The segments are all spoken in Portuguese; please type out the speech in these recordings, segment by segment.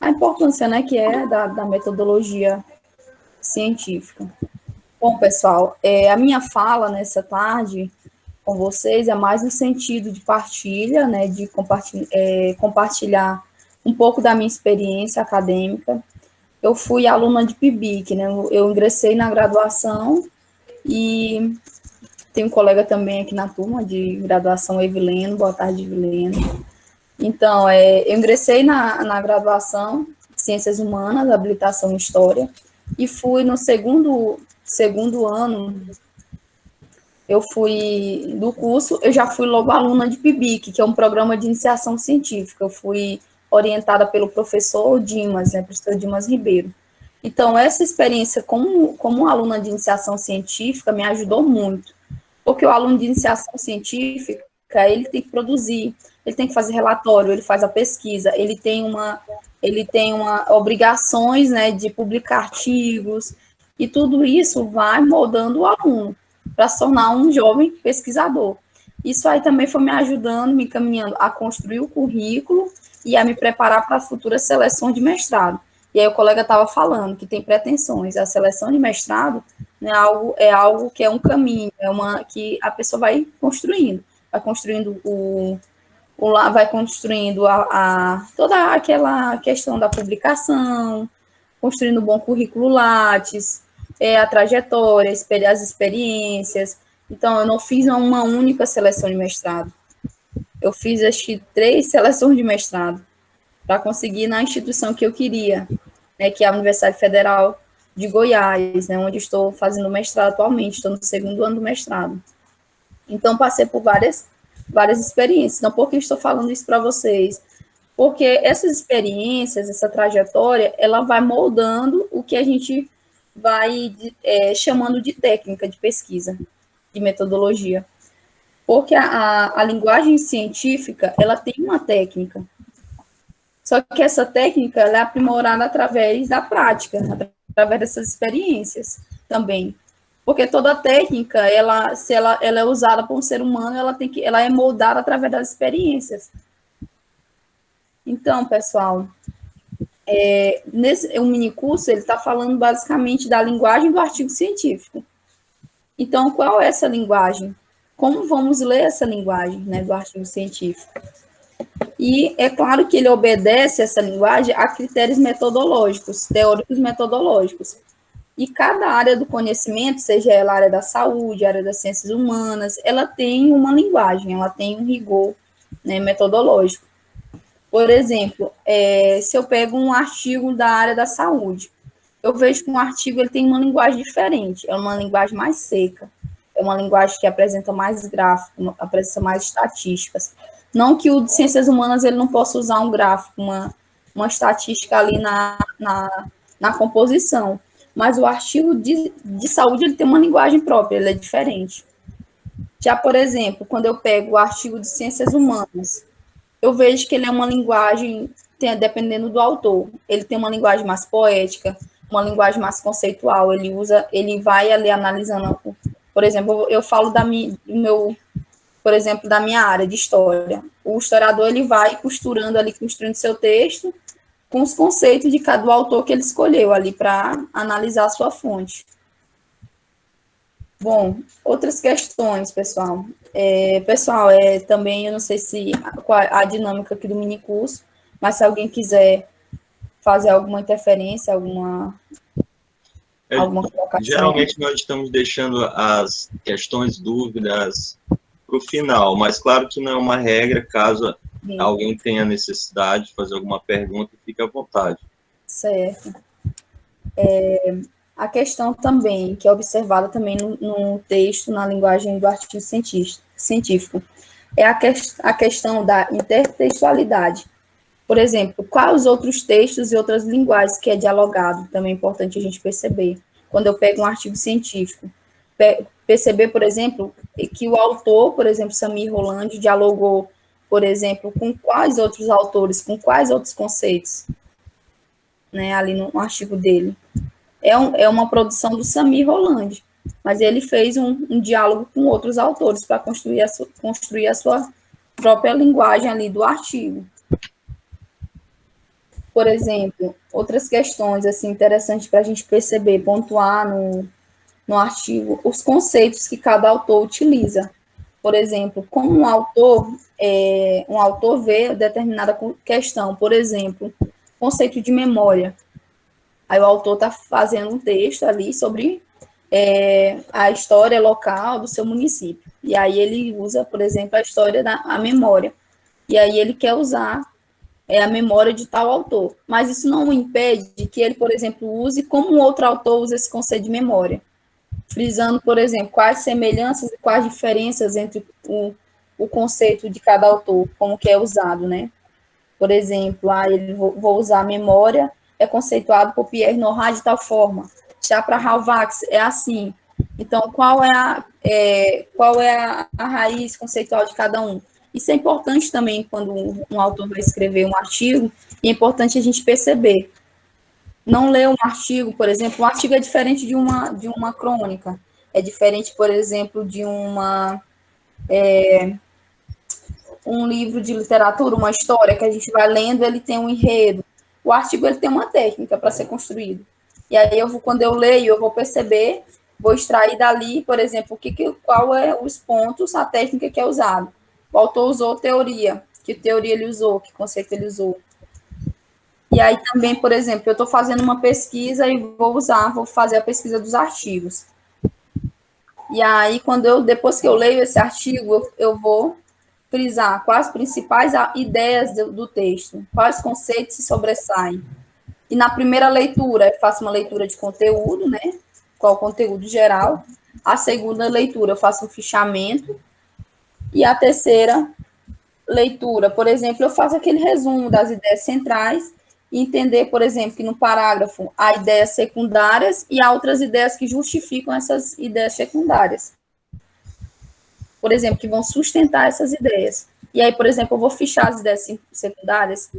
a importância, né, que é da metodologia científica. Bom, pessoal, a minha fala nessa tarde com vocês é mais no sentido de partilha, né, de compartilhar um pouco da minha experiência acadêmica. Eu fui aluna de PIBIC, né, eu ingressei na graduação e tem um colega também aqui na turma de graduação, Evileno. Boa tarde, Evileno. Então, eu ingressei na graduação de Ciências Humanas, habilitação em História, e fui no segundo ano, eu fui do curso, eu já fui logo aluna de PIBIC, que é um programa de iniciação científica. Eu fui orientada pelo professor Dimas, né, professor Dimas Ribeiro. Então, essa experiência como aluna de iniciação científica me ajudou muito, porque o aluno de iniciação científica, ele tem que produzir, ele tem que fazer relatório, ele faz a pesquisa, ele tem obrigações, né, de publicar artigos, e tudo isso vai moldando o aluno para se tornar um jovem pesquisador. Isso aí também foi me ajudando, me encaminhando a construir o currículo e a me preparar para futuras seleções de mestrado. E aí o colega estava falando que tem pretensões. A seleção de mestrado, né, é algo que é um caminho, que a pessoa vai construindo vai construindo toda aquela questão da publicação, construindo um bom currículo Lattes, a trajetória, as experiências. Então, eu não fiz uma única seleção de mestrado. Eu fiz, acho que, 3 seleções de mestrado para conseguir na instituição que eu queria, né, que é a Universidade Federal de Goiás, né, onde estou fazendo mestrado atualmente, estou no 2º ano do mestrado. Então, passei por várias experiências. Então, por que estou falando isso para vocês? Porque essas experiências, essa trajetória, ela vai moldando o que a gente vai chamando de técnica de pesquisa, de metodologia. Porque a linguagem científica, ela tem uma técnica. Só que essa técnica, ela é aprimorada através da prática, através dessas experiências também. Porque toda técnica, se ela é usada por um ser humano, ela é moldada através das experiências. Então, pessoal, o minicurso, ele está falando basicamente da linguagem do artigo científico. Então, qual é essa linguagem? Como vamos ler essa linguagem, né, do artigo científico? E é claro que ele obedece essa linguagem a critérios metodológicos, teóricos metodológicos. E cada área do conhecimento, seja ela a área da saúde, a área das ciências humanas, ela tem uma linguagem, ela tem um rigor, né, metodológico. Por exemplo, se eu pego um artigo da área da saúde, eu vejo que um artigo ele tem uma linguagem diferente, é uma linguagem mais seca, é uma linguagem que apresenta mais gráfico, apresenta mais estatísticas. Não que o de ciências humanas ele não possa usar um gráfico, uma estatística ali na composição, mas o artigo de saúde ele tem uma linguagem própria, ele é diferente. Já, por exemplo, quando eu pego o artigo de ciências humanas, eu vejo que ele é uma linguagem, dependendo do autor, ele tem uma linguagem mais poética, uma linguagem mais conceitual, ele vai ali analisando, por exemplo, eu falo da minha área de história. O historiador, ele vai construindo seu texto com os conceitos de cada autor que ele escolheu ali para analisar a sua fonte. Bom, outras questões, pessoal. Também, eu não sei qual a dinâmica aqui do minicurso, mas se alguém quiser fazer alguma interferência, alguma colocação. Geralmente, nós estamos deixando as questões, dúvidas para o final, mas claro que não é uma regra, caso alguém tenha necessidade de fazer alguma pergunta, fique à vontade. Certo. A questão também, que é observada também no texto, na linguagem do artigo científico, é a questão da intertextualidade. Por exemplo, quais os outros textos e outras linguagens que é dialogado, também é importante a gente perceber. Quando eu pego um artigo científico, perceber, por exemplo, que o autor, por exemplo, Samir Rolandi, dialogou, por exemplo, com quais outros autores, com quais outros conceitos, né, ali no artigo dele. É uma produção do Samir Rolandi, mas ele fez um diálogo com outros autores para construir a sua própria linguagem ali do artigo. por exemplo, outras questões assim, interessantes para a gente perceber, pontuar no artigo, os conceitos que cada autor utiliza. Por exemplo, como um autor vê determinada questão, por exemplo, conceito de memória. Aí o autor está fazendo um texto ali sobre a história local do seu município. E aí ele usa, por exemplo, a história a memória. E aí ele quer usar a memória de tal autor. Mas isso não impede que ele, por exemplo, use como um outro autor usa esse conceito de memória. Frisando, por exemplo, quais semelhanças e quais diferenças entre o conceito de cada autor, como que é usado, né? Por exemplo, vou usar a memória, é conceituado por Pierre Nora de tal forma. Já para Halvax é assim. Então, qual é a raiz conceitual de cada um? Isso é importante também quando um autor vai escrever um artigo, e é importante a gente perceber. Não ler um artigo, por exemplo, um artigo é diferente de uma crônica, é diferente, por exemplo, de um livro de literatura, uma história que a gente vai lendo, ele tem um enredo. O artigo ele tem uma técnica para ser construído. E aí, quando eu leio, eu vou perceber, vou extrair dali, por exemplo, qual é os pontos, a técnica que é usada. O autor usou teoria, que teoria ele usou, que conceito ele usou. E aí também, por exemplo, eu estou fazendo uma pesquisa e vou fazer a pesquisa dos artigos. E aí, depois que eu leio esse artigo, eu vou frisar quais as principais ideias do texto, quais conceitos se sobressaem. E na primeira leitura, eu faço uma leitura de conteúdo, né? Qual o conteúdo geral. A segunda leitura, eu faço um fichamento. E a terceira leitura, por exemplo, eu faço aquele resumo das ideias centrais e entender, por exemplo, que no parágrafo há ideias secundárias e há outras ideias que justificam essas ideias secundárias. Por exemplo, que vão sustentar essas ideias. E aí, por exemplo, eu vou fichar as ideias secundárias,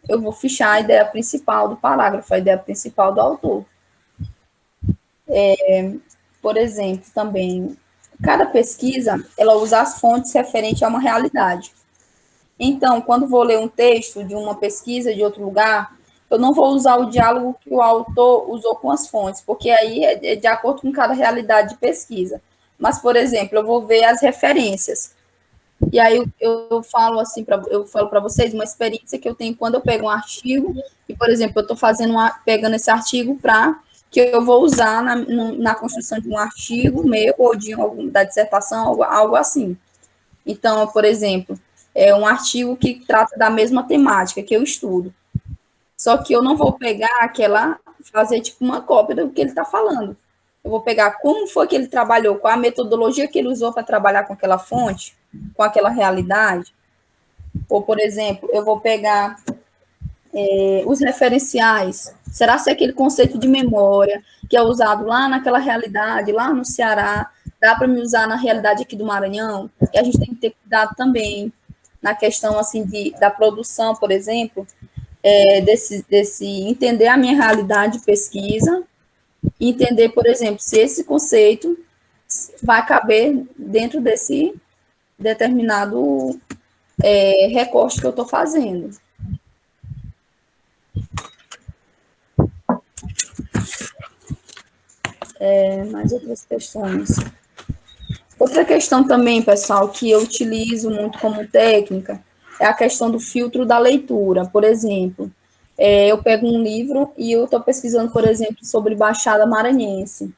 eu vou fichar a ideia principal do parágrafo, a ideia principal do autor. Por exemplo, também, cada pesquisa, ela usa as fontes referentes a uma realidade. Então, quando vou ler um texto de uma pesquisa de outro lugar, eu não vou usar o diálogo que o autor usou com as fontes, porque aí é de acordo com cada realidade de pesquisa. Mas, por exemplo, eu vou ver as referências. E aí eu falo assim, eu falo para vocês uma experiência que eu tenho quando eu pego um artigo, e, por exemplo, eu estou pegando esse artigo que eu vou usar na construção de um artigo meu, ou da dissertação, algo assim. Então, por exemplo, é um artigo que trata da mesma temática que eu estudo. Só que eu não vou pegar fazer tipo uma cópia do que ele está falando. Eu vou pegar como foi que ele trabalhou, qual a metodologia que ele usou para trabalhar com aquela fonte, com aquela realidade. Ou, por exemplo, eu vou pegar os referenciais. Será se aquele conceito de memória que é usado lá naquela realidade, lá no Ceará, dá para me usar na realidade aqui do Maranhão? E a gente tem que ter cuidado também na questão assim da produção, por exemplo, desse entender a minha realidade de pesquisa, e entender, por exemplo, se esse conceito vai caber dentro desse determinado recorte que eu estou fazendo. Mais outras questões. Outra questão também, pessoal, que eu utilizo muito como técnica, é a questão do filtro da leitura. Por exemplo, eu pego um livro e eu estou pesquisando, por exemplo, sobre Baixada Maranhense.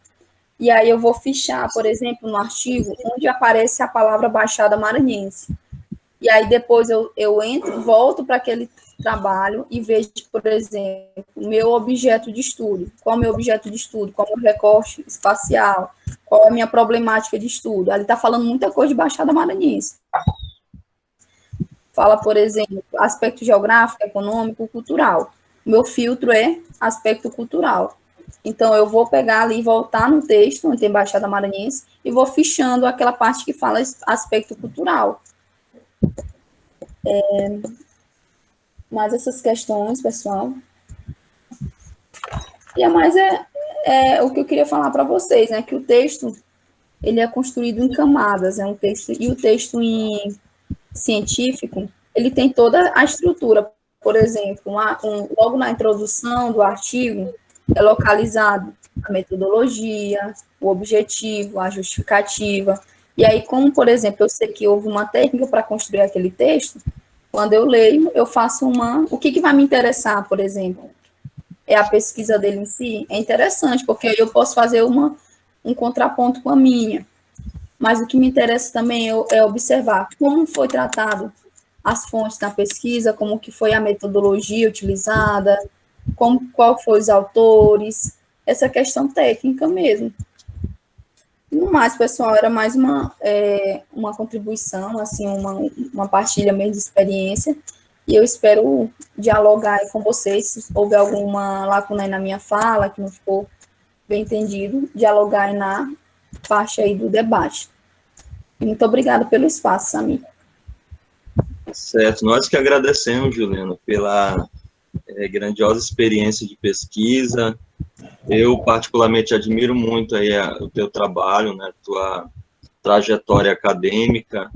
E aí eu vou fichar, por exemplo, no artigo, onde aparece a palavra Baixada Maranhense. E aí depois eu entro, volto para aquele trabalho e vejo, por exemplo, o meu objeto de estudo. Qual é o meu objeto de estudo? Qual é o meu recorte espacial? Qual é a minha problemática de estudo? Ali está falando muita coisa de Baixada Maranhense. Fala, por exemplo, aspecto geográfico, econômico, cultural. O meu filtro é aspecto cultural. Então, eu vou pegar ali, voltar no texto, onde tem Baixada Maranhense, e vou fichando aquela parte que fala aspecto cultural. Mais essas questões, pessoal. E a mais o que eu queria falar para vocês, né? Que o texto, ele é construído em camadas, é um texto, e o texto científico, ele tem toda a estrutura. por exemplo, logo na introdução do artigo, é localizado a metodologia, o objetivo, a justificativa. E aí, como, por exemplo, eu sei que houve uma técnica para construir aquele texto, quando eu leio, eu faço o que vai me interessar, por exemplo? É a pesquisa dele em si? É interessante, porque aí eu posso fazer um contraponto com a minha. Mas o que me interessa também é observar como foi tratado as fontes da pesquisa, como que foi a metodologia utilizada, qual foram os autores, essa questão técnica mesmo. E no mais, pessoal, era mais uma contribuição, assim, uma partilha mesmo de experiência, e eu espero dialogar aí com vocês, se houver alguma lacuna aí na minha fala, que não ficou bem entendido, dialogar aí na parte aí do debate. Muito obrigada pelo espaço, Samir. Certo, nós que agradecemos, Juliana, pela grandiosa experiência de pesquisa. Eu, particularmente, admiro muito aí o teu trabalho, né, tua trajetória acadêmica,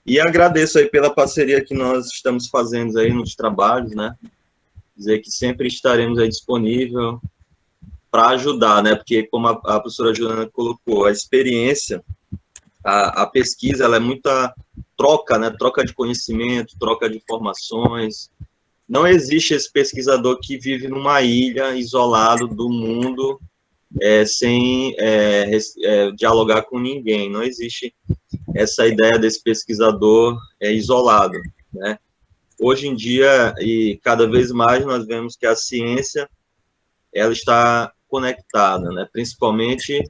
e agradeço aí pela parceria que nós estamos fazendo aí nos trabalhos, né, dizer que sempre estaremos aí disponível para ajudar, né, porque como a professora Juliana colocou, a experiência, a pesquisa, ela é muita troca, né, troca de conhecimento, troca de informações. Não existe esse pesquisador que vive numa ilha, isolado do mundo, sem dialogar com ninguém. Não existe essa ideia desse pesquisador isolado, né? Hoje em dia, e cada vez mais, nós vemos que a ciência ela está conectada, né? Principalmente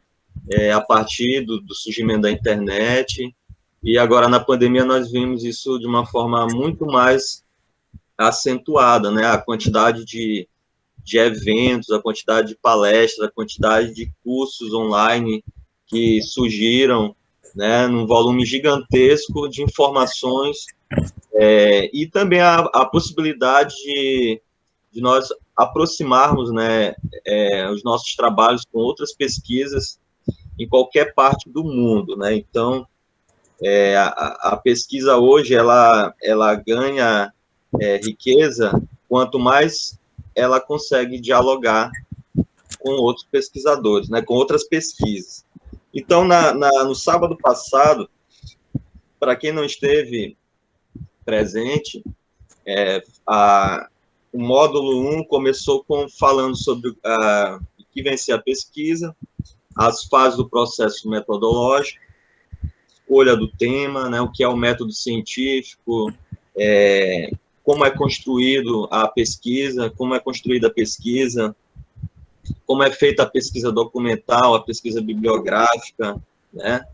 a partir do surgimento da internet, e agora na pandemia nós vimos isso de uma forma muito mais acentuada, né? A quantidade de eventos, a quantidade de palestras, a quantidade de cursos online que surgiram, né? Num volume gigantesco de informações, e também a possibilidade de nós aproximarmos, né, os nossos trabalhos com outras pesquisas em qualquer parte do mundo, né? Então, a pesquisa hoje, ela ganha riqueza quanto mais ela consegue dialogar com outros pesquisadores, né, com outras pesquisas. Então, no sábado passado, para quem não esteve presente, o módulo 1 começou falando sobre o que vem ser a pesquisa, as fases do processo metodológico, escolha do tema, né, o que é o método científico, como é construído a pesquisa, como é construída a pesquisa, como é feita a pesquisa documental, a pesquisa bibliográfica, né?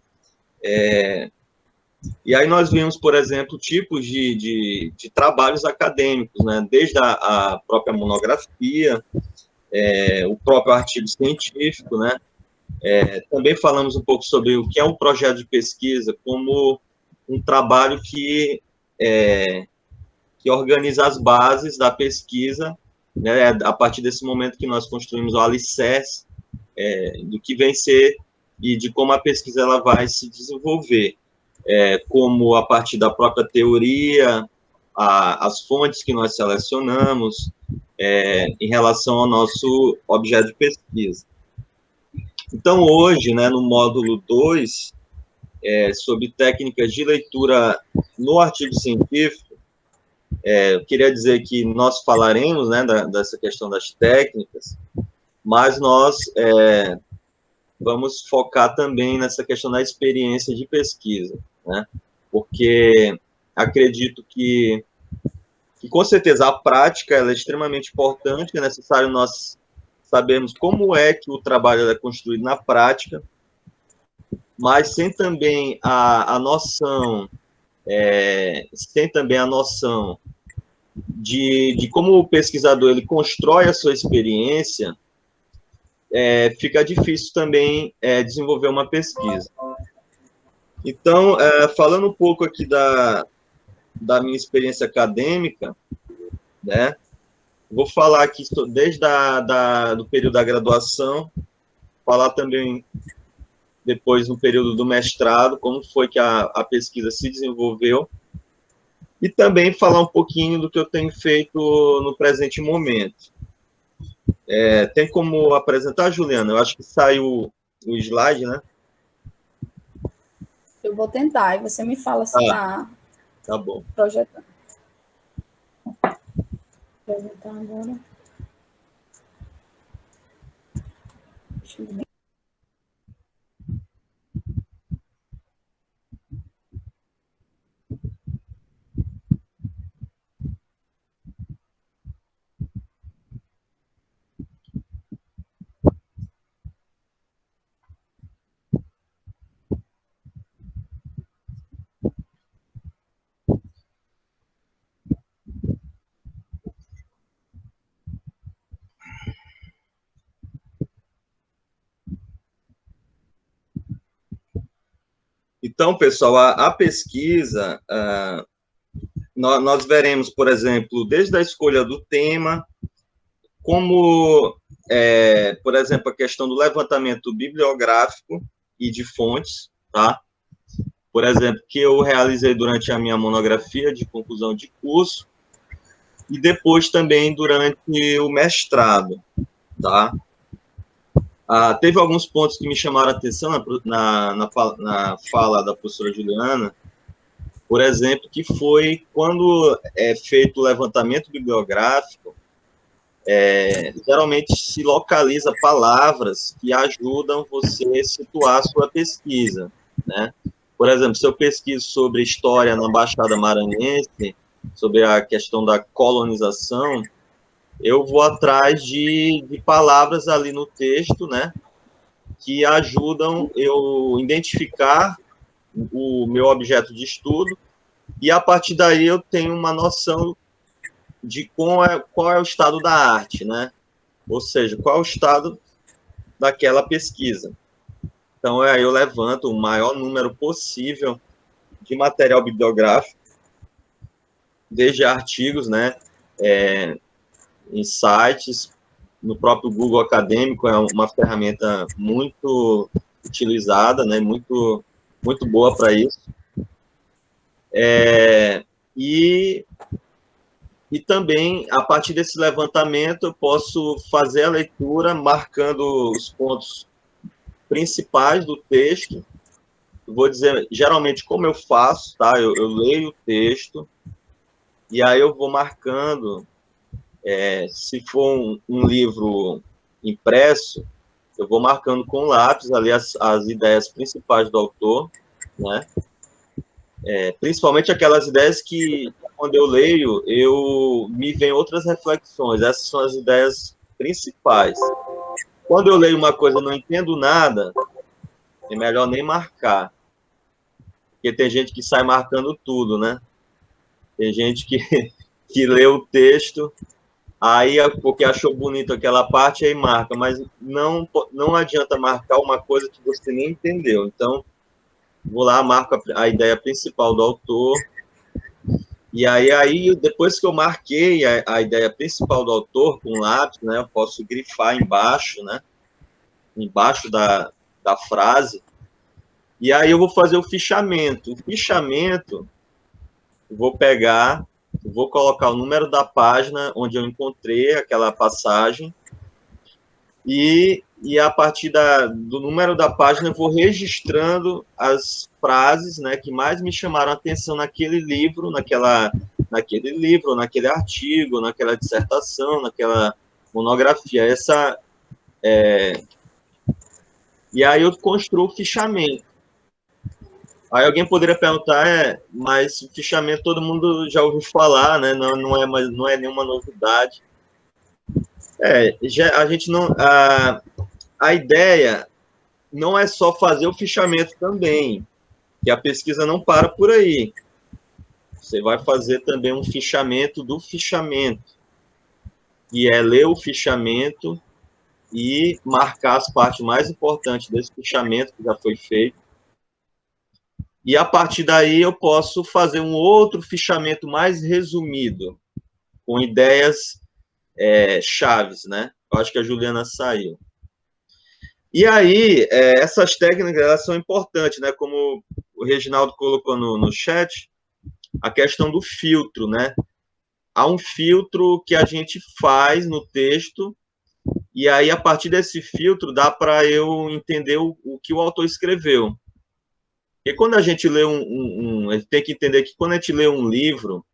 E aí nós vimos, por exemplo, tipos de trabalhos acadêmicos, né? Desde a própria monografia, o próprio artigo científico, né? Também falamos um pouco sobre o que é um projeto de pesquisa, como um trabalho que organiza as bases da pesquisa, né, a partir desse momento que nós construímos o alicerce do que vem ser e de como a pesquisa ela vai se desenvolver, como a partir da própria teoria, as fontes que nós selecionamos em relação ao nosso objeto de pesquisa. Então, hoje, né, no módulo 2, sobre técnicas de leitura no artigo científico, eu queria dizer que nós falaremos, né, dessa questão das técnicas, mas nós vamos focar também nessa questão da experiência de pesquisa, né, porque acredito que com certeza a prática ela é extremamente importante, é necessário nós sabermos como é que o trabalho é construído na prática, mas sem também a noção, de como o pesquisador ele constrói a sua experiência, fica difícil também desenvolver uma pesquisa. Então, falando um pouco aqui da minha experiência acadêmica, né, vou falar aqui desde do período da graduação, falar também depois no período do mestrado, como foi que a pesquisa se desenvolveu. E também falar um pouquinho do que eu tenho feito no presente momento. Tem como apresentar, Juliana? Eu acho que saiu o slide, né? Eu vou tentar, e você me fala se está tá bom. projetando. Apresentar agora. Deixa eu ver. Então, pessoal, a pesquisa, nós veremos, por exemplo, desde a escolha do tema, como, por exemplo, a questão do levantamento bibliográfico e de fontes, tá? Por exemplo, que eu realizei durante a minha monografia de conclusão de curso e depois também durante o mestrado, tá? Teve alguns pontos que me chamaram a atenção na fala da professora Juliana, por exemplo, que foi quando é feito o levantamento bibliográfico, geralmente se localiza palavras que ajudam você a situar a sua pesquisa, né? Por exemplo, se eu pesquiso sobre história na Baixada Maranhense, sobre a questão da colonização, eu vou atrás de palavras ali no texto, né, que ajudam eu identificar o meu objeto de estudo, e a partir daí eu tenho uma noção de qual é o estado da arte, né? Ou seja, qual é o estado daquela pesquisa. Então, eu levanto o maior número possível de material bibliográfico, desde artigos, né, em sites, no próprio Google Acadêmico, é uma ferramenta muito utilizada, né, muito boa para isso. E também, a partir desse levantamento, eu posso fazer a leitura marcando os pontos principais do texto. Eu vou dizer, geralmente, como eu faço, tá? Eu leio o texto, e aí eu vou marcando, se for um livro impresso, eu vou marcando com lápis ali as ideias principais do autor, né? Principalmente aquelas ideias que, quando eu leio, me vêm outras reflexões. Essas são as ideias principais. Quando eu leio uma coisa e não entendo nada, é melhor nem marcar. Porque tem gente que sai marcando tudo, né? Tem gente que lê o texto, aí porque achou bonito aquela parte, aí marca. Mas não adianta marcar uma coisa que você nem entendeu. Então, vou lá, marco a ideia principal do autor, e aí depois que eu marquei a ideia principal do autor com lápis, né, eu posso grifar embaixo, né, embaixo da frase, e aí eu vou fazer o fichamento. O fichamento, eu vou colocar o número da página onde eu encontrei aquela passagem, e a partir do número da página eu vou registrando as frases, né, que mais me chamaram a atenção naquele livro, naquele artigo, naquela dissertação, naquela monografia. E aí eu construo o fichamento. Aí alguém poderia perguntar, mas o fichamento todo mundo já ouviu falar, né? Não é nenhuma novidade. A gente não... A ideia não é só fazer o fichamento também, que a pesquisa não para por aí. Você vai fazer também um fichamento do fichamento, que é ler o fichamento e marcar as partes mais importantes desse fichamento que já foi feito. E a partir daí eu posso fazer um outro fichamento mais resumido, com ideias chaves, né? Eu acho que a Juliana saiu. E aí, essas técnicas, elas são importantes, né? Como o Reginaldo colocou no chat, a questão do filtro, né? Há um filtro que a gente faz no texto, e aí, a partir desse filtro, dá para eu entender o que o autor escreveu. Porque quando a gente lê a gente tem que entender que quando a gente lê um livro,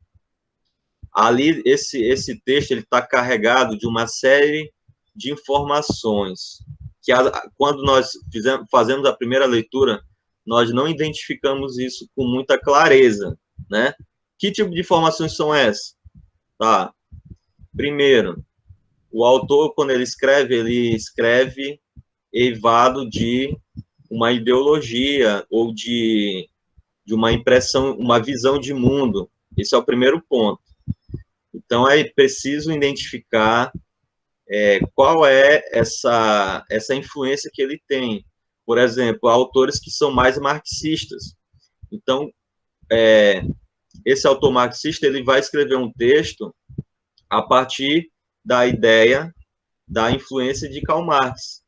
ali, esse texto ele está carregado de uma série de informações, que quando nós fazemos a primeira leitura, nós não identificamos isso com muita clareza, né? Que tipo de informações são essas? Tá. Primeiro, o autor, quando ele escreve eivado de uma ideologia ou de uma impressão, uma visão de mundo. Esse é o primeiro ponto. Então, é preciso identificar qual é essa influência que ele tem. Por exemplo, há autores que são mais marxistas. Então, esse autor marxista ele vai escrever um texto a partir da ideia da influência de Karl Marx.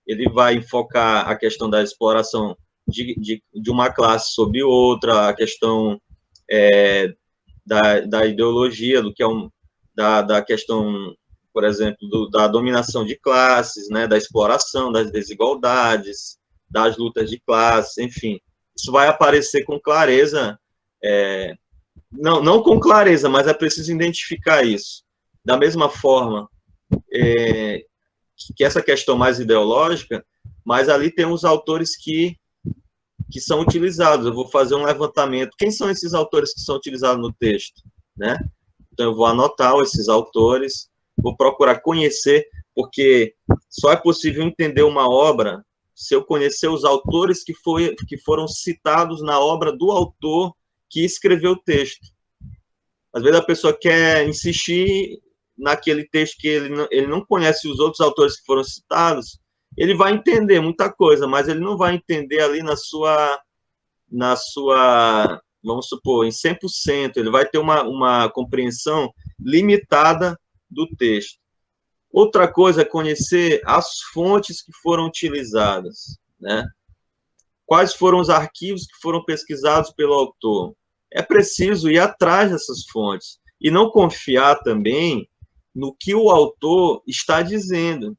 Ele vai enfocar a questão da exploração de uma classe sobre outra, a questão da ideologia, do que é da questão, por exemplo, da dominação de classes, né, da exploração, das desigualdades, das lutas de classes, enfim. Isso vai aparecer com clareza, não com clareza, mas é preciso identificar isso. Da mesma forma que essa questão mais ideológica, mas ali tem os autores que são utilizados. Eu vou fazer um levantamento. Quem são esses autores que são utilizados no texto? Né? Então, eu vou anotar esses autores, vou procurar conhecer, porque só é possível entender uma obra se eu conhecer os autores que foram citados na obra do autor que escreveu o texto. Às vezes a pessoa quer insistir naquele texto que ele não conhece os outros autores que foram citados, ele vai entender muita coisa, mas ele não vai entender ali na sua vamos supor, em 100%, ele vai ter uma compreensão limitada do texto. Outra coisa é conhecer as fontes que foram utilizadas, né? Quais foram os arquivos que foram pesquisados pelo autor. É preciso ir atrás dessas fontes e não confiar também no que o autor está dizendo,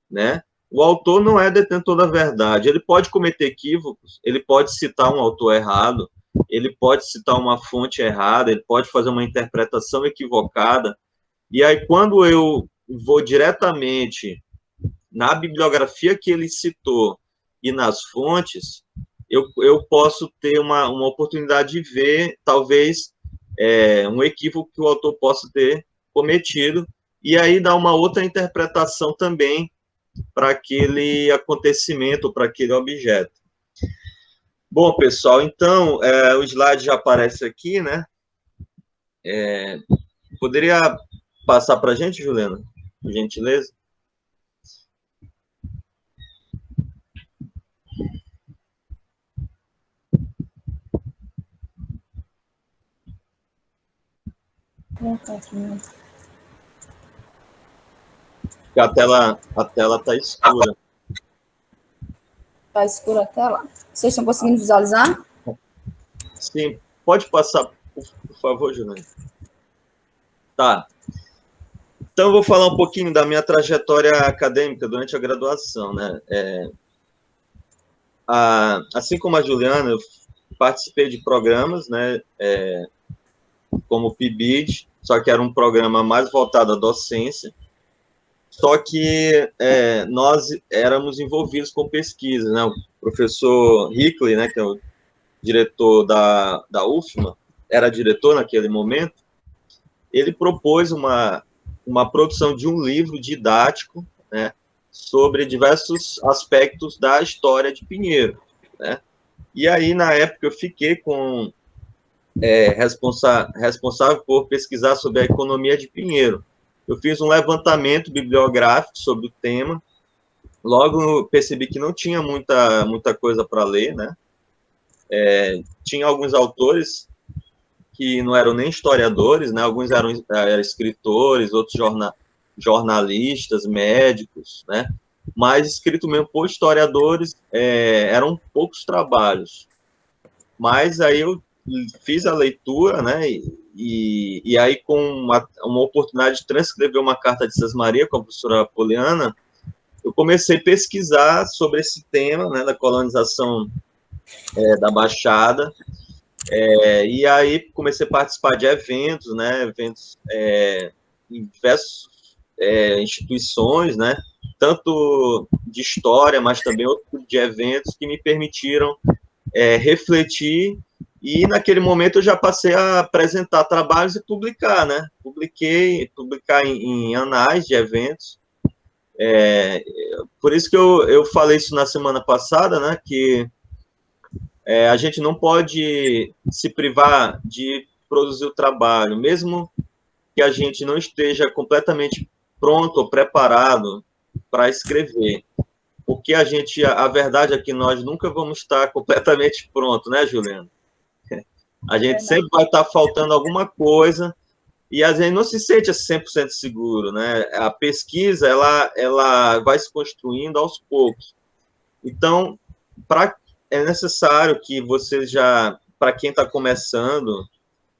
né? O autor não é detentor da verdade, ele pode cometer equívocos, ele pode citar um autor errado, ele pode citar uma fonte errada, ele pode fazer uma interpretação equivocada, e aí quando eu vou diretamente na bibliografia que ele citou e nas fontes, eu posso ter uma oportunidade de ver, talvez, um equívoco que o autor possa ter cometido, e aí dar uma outra interpretação também para aquele acontecimento, para aquele objeto. Bom, pessoal, então, o slide já aparece aqui, né? Poderia passar para a gente, Juliana, por gentileza? A tela está escura. Está escura a tela? Vocês estão conseguindo visualizar? Sim. Pode passar, por favor, Juliana. Tá. Então, eu vou falar um pouquinho da minha trajetória acadêmica durante a graduação, né? Assim como a Juliana, eu participei de programas, né? Como o PIBID, só que era um programa mais voltado à docência. Só que nós éramos envolvidos com pesquisa, né? O professor Hickley, né, que é o diretor da UFMA, era diretor naquele momento, ele propôs uma produção de um livro didático, né, sobre diversos aspectos da história de Pinheiro, né? E aí, na época, eu fiquei com responsável por pesquisar sobre a economia de Pinheiro. Eu fiz um levantamento bibliográfico sobre o tema, logo percebi que não tinha muita coisa para ler, né? Tinha alguns autores que não eram nem historiadores, né? Alguns eram escritores, outros jornalistas, médicos, né? Mas escrito mesmo por historiadores, eram poucos trabalhos. Mas aí eu fiz a leitura, né, e aí com uma oportunidade de transcrever uma carta de Sesmaria com a professora Poliana, eu comecei a pesquisar sobre esse tema, né, da colonização da Baixada, e aí comecei a participar de eventos, né, eventos em diversas instituições, né, tanto de história, mas também outros de eventos que me permitiram refletir, e naquele momento eu já passei a apresentar trabalhos e publicar, né, publicar em anais de eventos. Por isso que eu falei isso na semana passada, né, que a gente não pode se privar de produzir o trabalho, mesmo que a gente não esteja completamente pronto ou preparado para escrever. Porque a verdade é que nós nunca vamos estar completamente pronto, né, Juliana? A gente sempre vai estar faltando alguma coisa, e a gente não se sente 100% seguro, né? A pesquisa, ela vai se construindo aos poucos. Então, é necessário que você para quem está começando,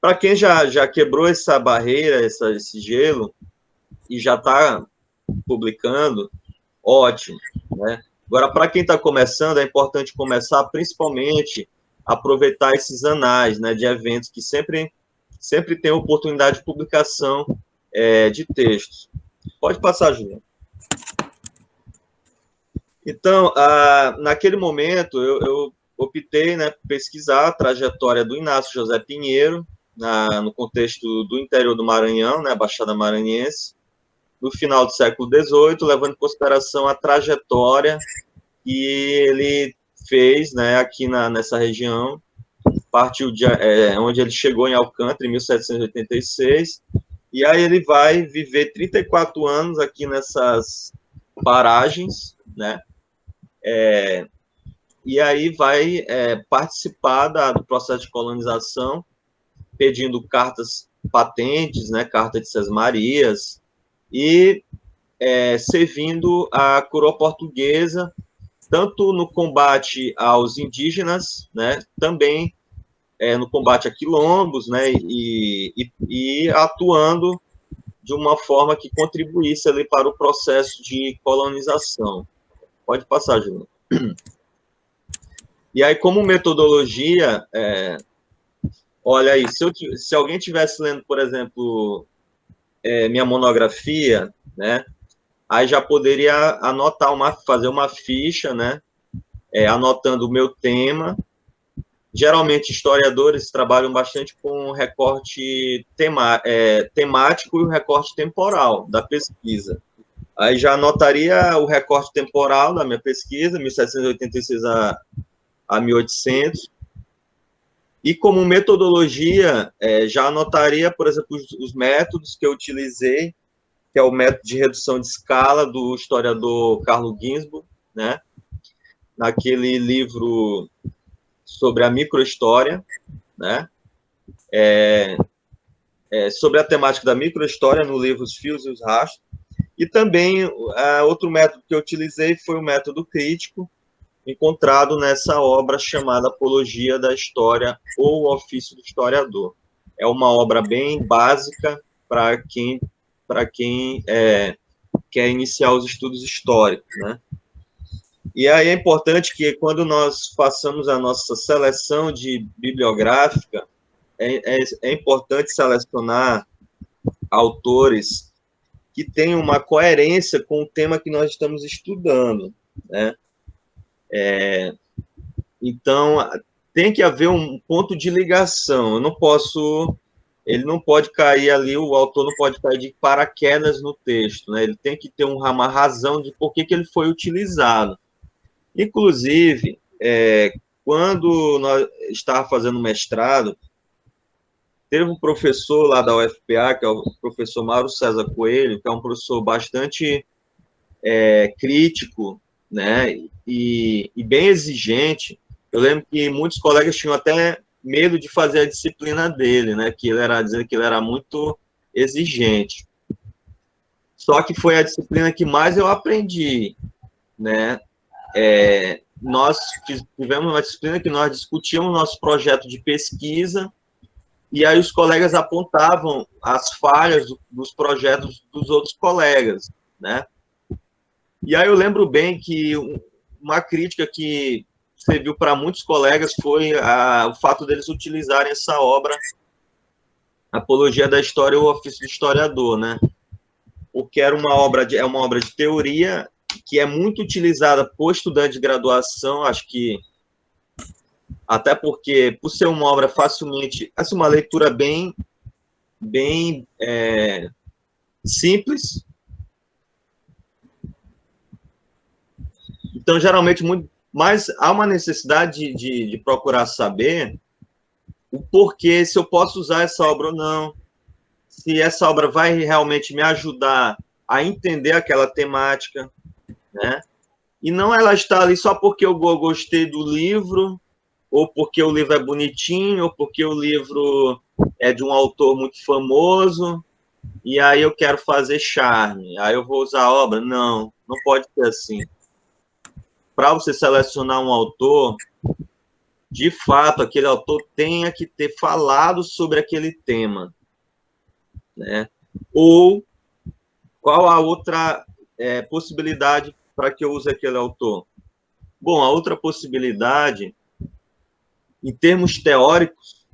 para quem já quebrou essa barreira, esse gelo, e já está publicando, ótimo, né? Agora, para quem está começando, é importante começar, principalmente, aproveitar esses anais, né, de eventos que sempre tem oportunidade de publicação de textos. Pode passar, Juliana. Então, naquele momento, eu optei, né, por pesquisar a trajetória do Inácio José Pinheiro, no contexto do interior do Maranhão, né, Baixada Maranhense, no final do século XVIII, levando em consideração a trajetória que ele fez, né, aqui nessa região, partiu onde ele chegou em Alcântara, em 1786, e aí ele vai viver 34 anos aqui nessas paragens, né, e aí vai participar do processo de colonização, pedindo cartas patentes, né, carta de Sesmarias, e servindo a coroa portuguesa, tanto no combate aos indígenas, né, também no combate a quilombos, né, e atuando de uma forma que contribuísse ali para o processo de colonização. Pode passar, Júlio. E aí, como metodologia, olha aí, se alguém estivesse lendo, por exemplo, minha monografia, né, aí já poderia fazer uma ficha, né, anotando o meu tema. Geralmente, historiadores trabalham bastante com o recorte temático e o recorte temporal da pesquisa. Aí já anotaria o recorte temporal da minha pesquisa, 1786 a 1800, e como metodologia, já anotaria, por exemplo, os métodos que eu utilizei, que é o método de redução de escala do historiador Carlo Ginzburg, né? Naquele livro sobre a microhistória, né? Sobre a temática da microhistória no livro Os Fios e os Rastros. E também, outro método que eu utilizei foi o método crítico, encontrado nessa obra chamada Apologia da História ou o Ofício do Historiador. É uma obra bem básica para quem quer iniciar os estudos históricos, né? E aí é importante que, quando nós façamos a nossa seleção bibliográfica, é importante selecionar autores que tenham uma coerência com o tema que nós estamos estudando, né? Então, tem que haver um ponto de ligação. Ele não pode cair ali, o autor não pode cair de paraquedas no texto, né? Ele tem que ter uma razão de por que ele foi utilizado. Inclusive, quando nós estávamos fazendo mestrado, teve um professor lá da UFPA, que é o professor Mauro César Coelho, que é um professor bastante crítico, né, e bem exigente. Eu lembro que muitos colegas tinham até medo de fazer a disciplina dele, né, dizendo que ele era muito exigente. Só que foi a disciplina que mais eu aprendi, né, nós tivemos uma disciplina que nós discutíamos nosso projeto de pesquisa, e aí os colegas apontavam as falhas dos projetos dos outros colegas, né? E aí eu lembro bem que uma crítica que serviu para muitos colegas foi o fato deles utilizarem essa obra, Apologia da História ou Ofício de Historiador, né? Porque era uma obra de teoria que é muito utilizada por estudante de graduação, acho que até porque, por ser uma obra facilmente, assim, uma leitura bem simples. Então, geralmente, mas há uma necessidade de procurar saber o porquê, se eu posso usar essa obra ou não, se essa obra vai realmente me ajudar a entender aquela temática, né? E não ela está ali só porque eu gostei do livro, ou porque o livro é bonitinho, ou porque o livro é de um autor muito famoso, e aí eu quero fazer charme, aí eu vou usar a obra. Não, não pode ser assim. Para você selecionar um autor, de fato, aquele autor tenha que ter falado sobre aquele tema, né? Ou qual a outra possibilidade para que eu use aquele autor? Bom, a outra possibilidade, em termos teóricos,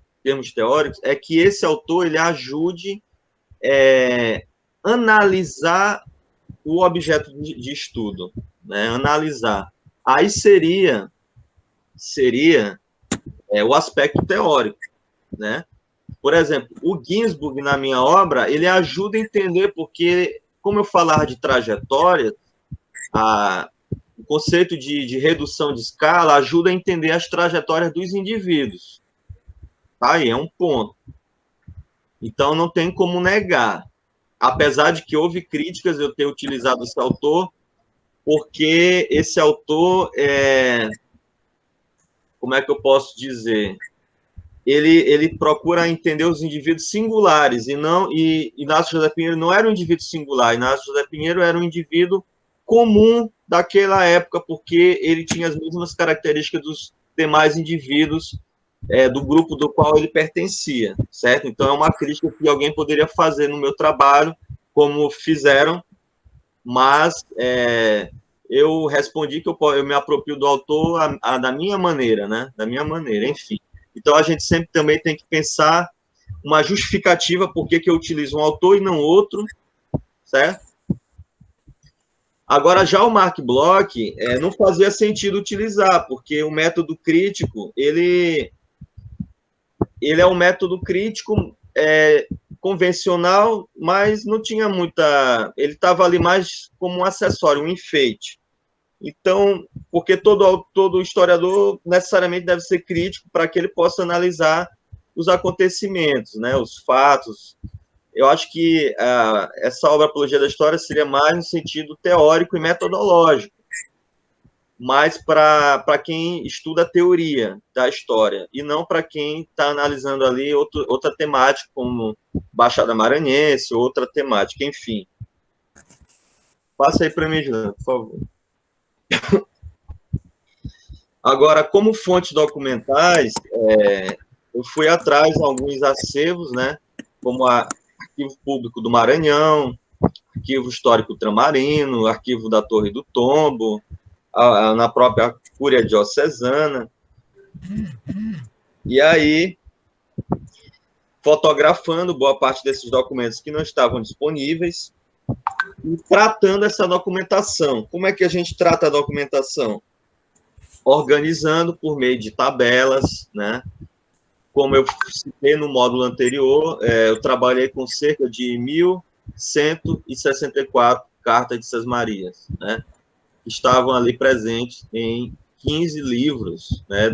é que esse autor ele ajude analisar o objeto de estudo, né? Analisar. Aí seria o aspecto teórico, né? Por exemplo, o Ginsburg, na minha obra, ele ajuda a entender, porque, como eu falar de trajetória, o conceito de redução de escala ajuda a entender as trajetórias dos indivíduos. Tá aí, é um ponto. Então, não tem como negar. Apesar de que houve críticas eu ter utilizado esse autor, porque esse autor como é que eu posso dizer? Ele procura entender os indivíduos singulares, e Inácio José Pinheiro não era um indivíduo singular, Inácio José Pinheiro era um indivíduo comum daquela época, porque ele tinha as mesmas características dos demais indivíduos do grupo do qual ele pertencia, certo? Então, é uma crítica que alguém poderia fazer no meu trabalho, como fizeram, mas eu respondi que eu me aproprio do autor da minha maneira, né? Da minha maneira, enfim. Então, a gente sempre também tem que pensar uma justificativa por que eu utilizo um autor e não outro, certo? Agora, já o Mark Bloch não fazia sentido utilizar, porque o método crítico, ele é um método crítico convencional, mas não tinha muita... Ele estava ali mais como um acessório, um enfeite. Então, porque todo historiador necessariamente deve ser crítico para que ele possa analisar os acontecimentos, né, os fatos. Eu acho que essa obra Apologia da História seria mais no sentido teórico e metodológico, mais para quem estuda a teoria da história, e não para quem está analisando ali outra temática, como Baixada Maranhense, outra temática, enfim. Passa aí para mim, Juliana, por favor. Agora, como fontes documentais, eu fui atrás de alguns acervos, né, como o Arquivo Público do Maranhão, Arquivo Histórico Ultramarino, Arquivo da Torre do Tombo, na própria Cúria Diocesana. E aí, fotografando boa parte desses documentos que não estavam disponíveis e tratando essa documentação. Como é que a gente trata a documentação? Organizando por meio de tabelas, né? Como eu citei no módulo anterior, eu trabalhei com cerca de 1.164 cartas de Sesmarias, né? Que estavam ali presentes em 15 livros, né?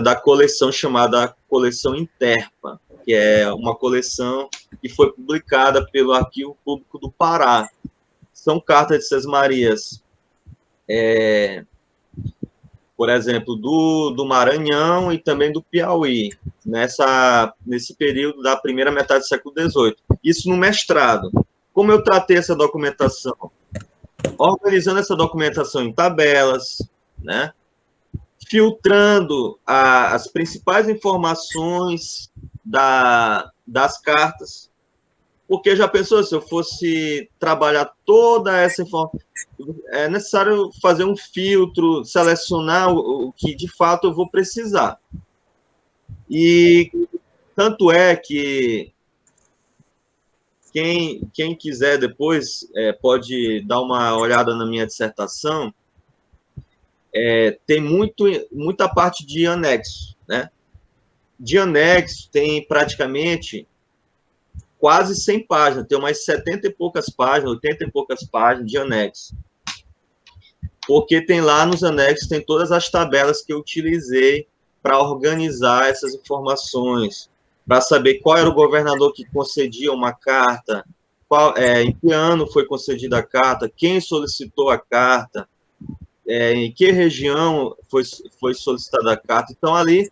Da coleção chamada Coleção Interpa, que é uma coleção que foi publicada pelo Arquivo Público do Pará. São cartas de Sesmarias, por exemplo, do Maranhão e também do Piauí, nesse período da primeira metade do século XVIII. Isso no mestrado. Como eu tratei essa documentação? organizando essa documentação em tabelas, né? Filtrando as principais informações das cartas, porque já pensou, se eu fosse trabalhar toda essa informação, é necessário fazer um filtro, selecionar o que de fato eu vou precisar. E tanto é que quem quiser depois pode dar uma olhada na minha dissertação. Tem muita parte de anexo, né? De anexo tem praticamente quase 100 páginas, tem umas 70 e poucas páginas, 80 e poucas páginas de anexo. Porque tem lá nos anexos, tem todas as tabelas que eu utilizei para organizar essas informações, para saber qual era o governador que concedia uma carta, em que ano foi concedida a carta, quem solicitou a carta, em que região foi solicitada a carta. Então, ali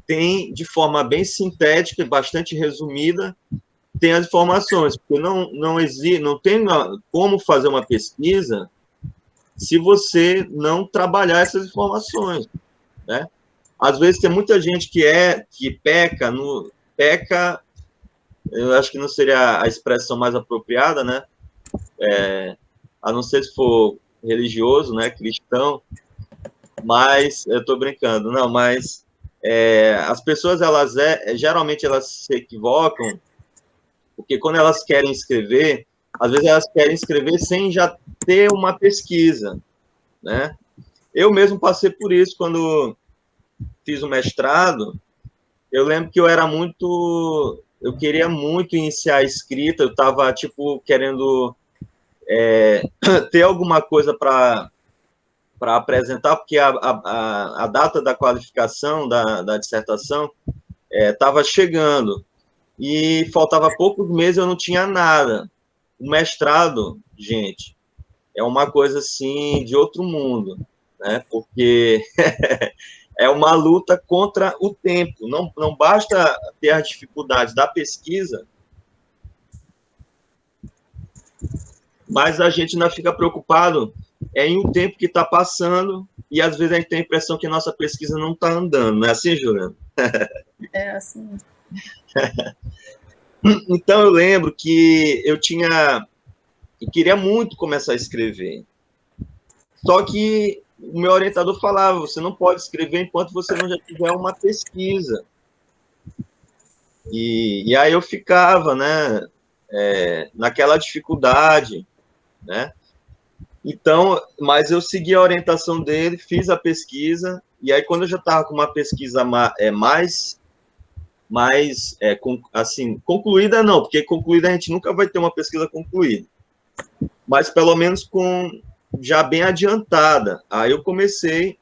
tem, de forma bem sintética e bastante resumida, tem as informações, porque não tem como fazer uma pesquisa se você não trabalhar essas informações, né? Às vezes tem muita gente que peca, eu acho que não seria a expressão mais apropriada, né? A não ser se for religioso, né, cristão, mas eu estou brincando, não, mas as pessoas, geralmente elas se equivocam, porque quando elas querem escrever, às vezes elas querem escrever sem já ter uma pesquisa, né? Eu mesmo passei por isso quando fiz o mestrado. Eu lembro que eu queria muito iniciar a escrita, eu estava, tipo, querendo ter alguma coisa para apresentar, porque a data da qualificação da dissertação estava chegando, e faltava poucos meses, eu não tinha nada. O mestrado, gente, é uma coisa, assim, de outro mundo, né? Porque é uma luta contra o tempo. Não basta ter as dificuldades da pesquisa, mas a gente ainda fica preocupado em um tempo que está passando, e às vezes a gente tem a impressão que a nossa pesquisa não está andando, não é assim, Juliana? É assim. Então, eu lembro que eu queria muito começar a escrever. Só que o meu orientador falava, você não pode escrever enquanto você não já tiver uma pesquisa. E aí eu ficava, né, naquela dificuldade, né? Então, mas eu segui a orientação dele, fiz a pesquisa, e aí quando eu já estava com uma pesquisa assim, concluída não, porque concluída a gente nunca vai ter uma pesquisa concluída, mas pelo menos já bem adiantada. Aí eu comecei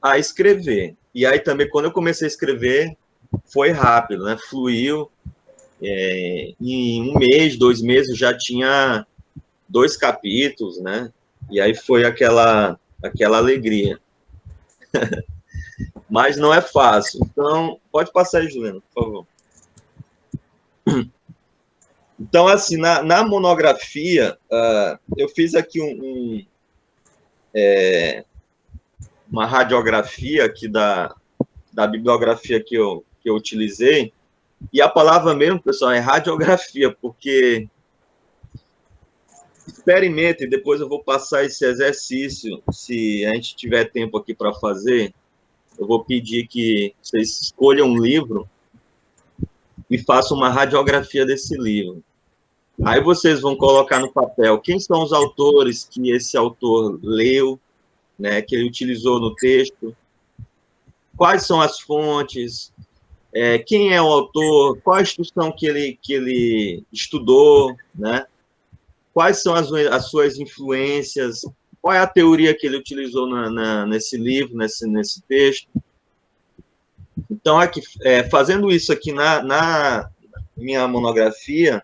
a escrever. E aí também, quando eu comecei a escrever, foi rápido, né? Fluiu. Em 1 mês, 2 meses, já tinha 2 capítulos, né? E aí foi aquela alegria. Mas não é fácil. Então, pode passar aí, Juliana, por favor. Então, assim, na monografia, eu fiz aqui uma radiografia aqui da bibliografia que eu utilizei, e a palavra mesmo, pessoal, é radiografia, porque experimentem, depois eu vou passar esse exercício, se a gente tiver tempo aqui para fazer, eu vou pedir que vocês escolham um livro e façam uma radiografia desse livro. Aí vocês vão colocar no papel quem são os autores que esse autor leu, né, que ele utilizou no texto, quais são as fontes, quem é o autor, qual a instituição que ele estudou, né, quais são as suas influências, qual é a teoria que ele utilizou nesse livro, nesse texto. Então, aqui, fazendo isso aqui na minha monografia,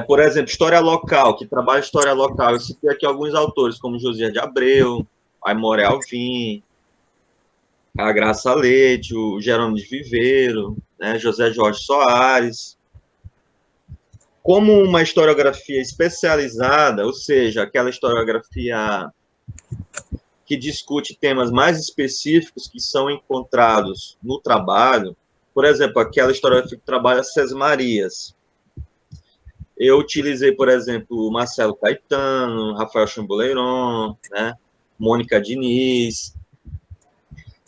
por exemplo, história local, que trabalha história local, eu citei aqui alguns autores, como Josias de Abreu, Aimoré Alvim, a Graça Leite, o Jerônimo de Viveiro, né, José Jorge Soares. como uma historiografia especializada, ou seja, aquela historiografia que discute temas mais específicos que são encontrados no trabalho, por exemplo, aquela historiografia que trabalha Sesmarias. Eu utilizei, por exemplo, Marcelo Caetano, Rafael Chamboleiron, né, Mônica Diniz.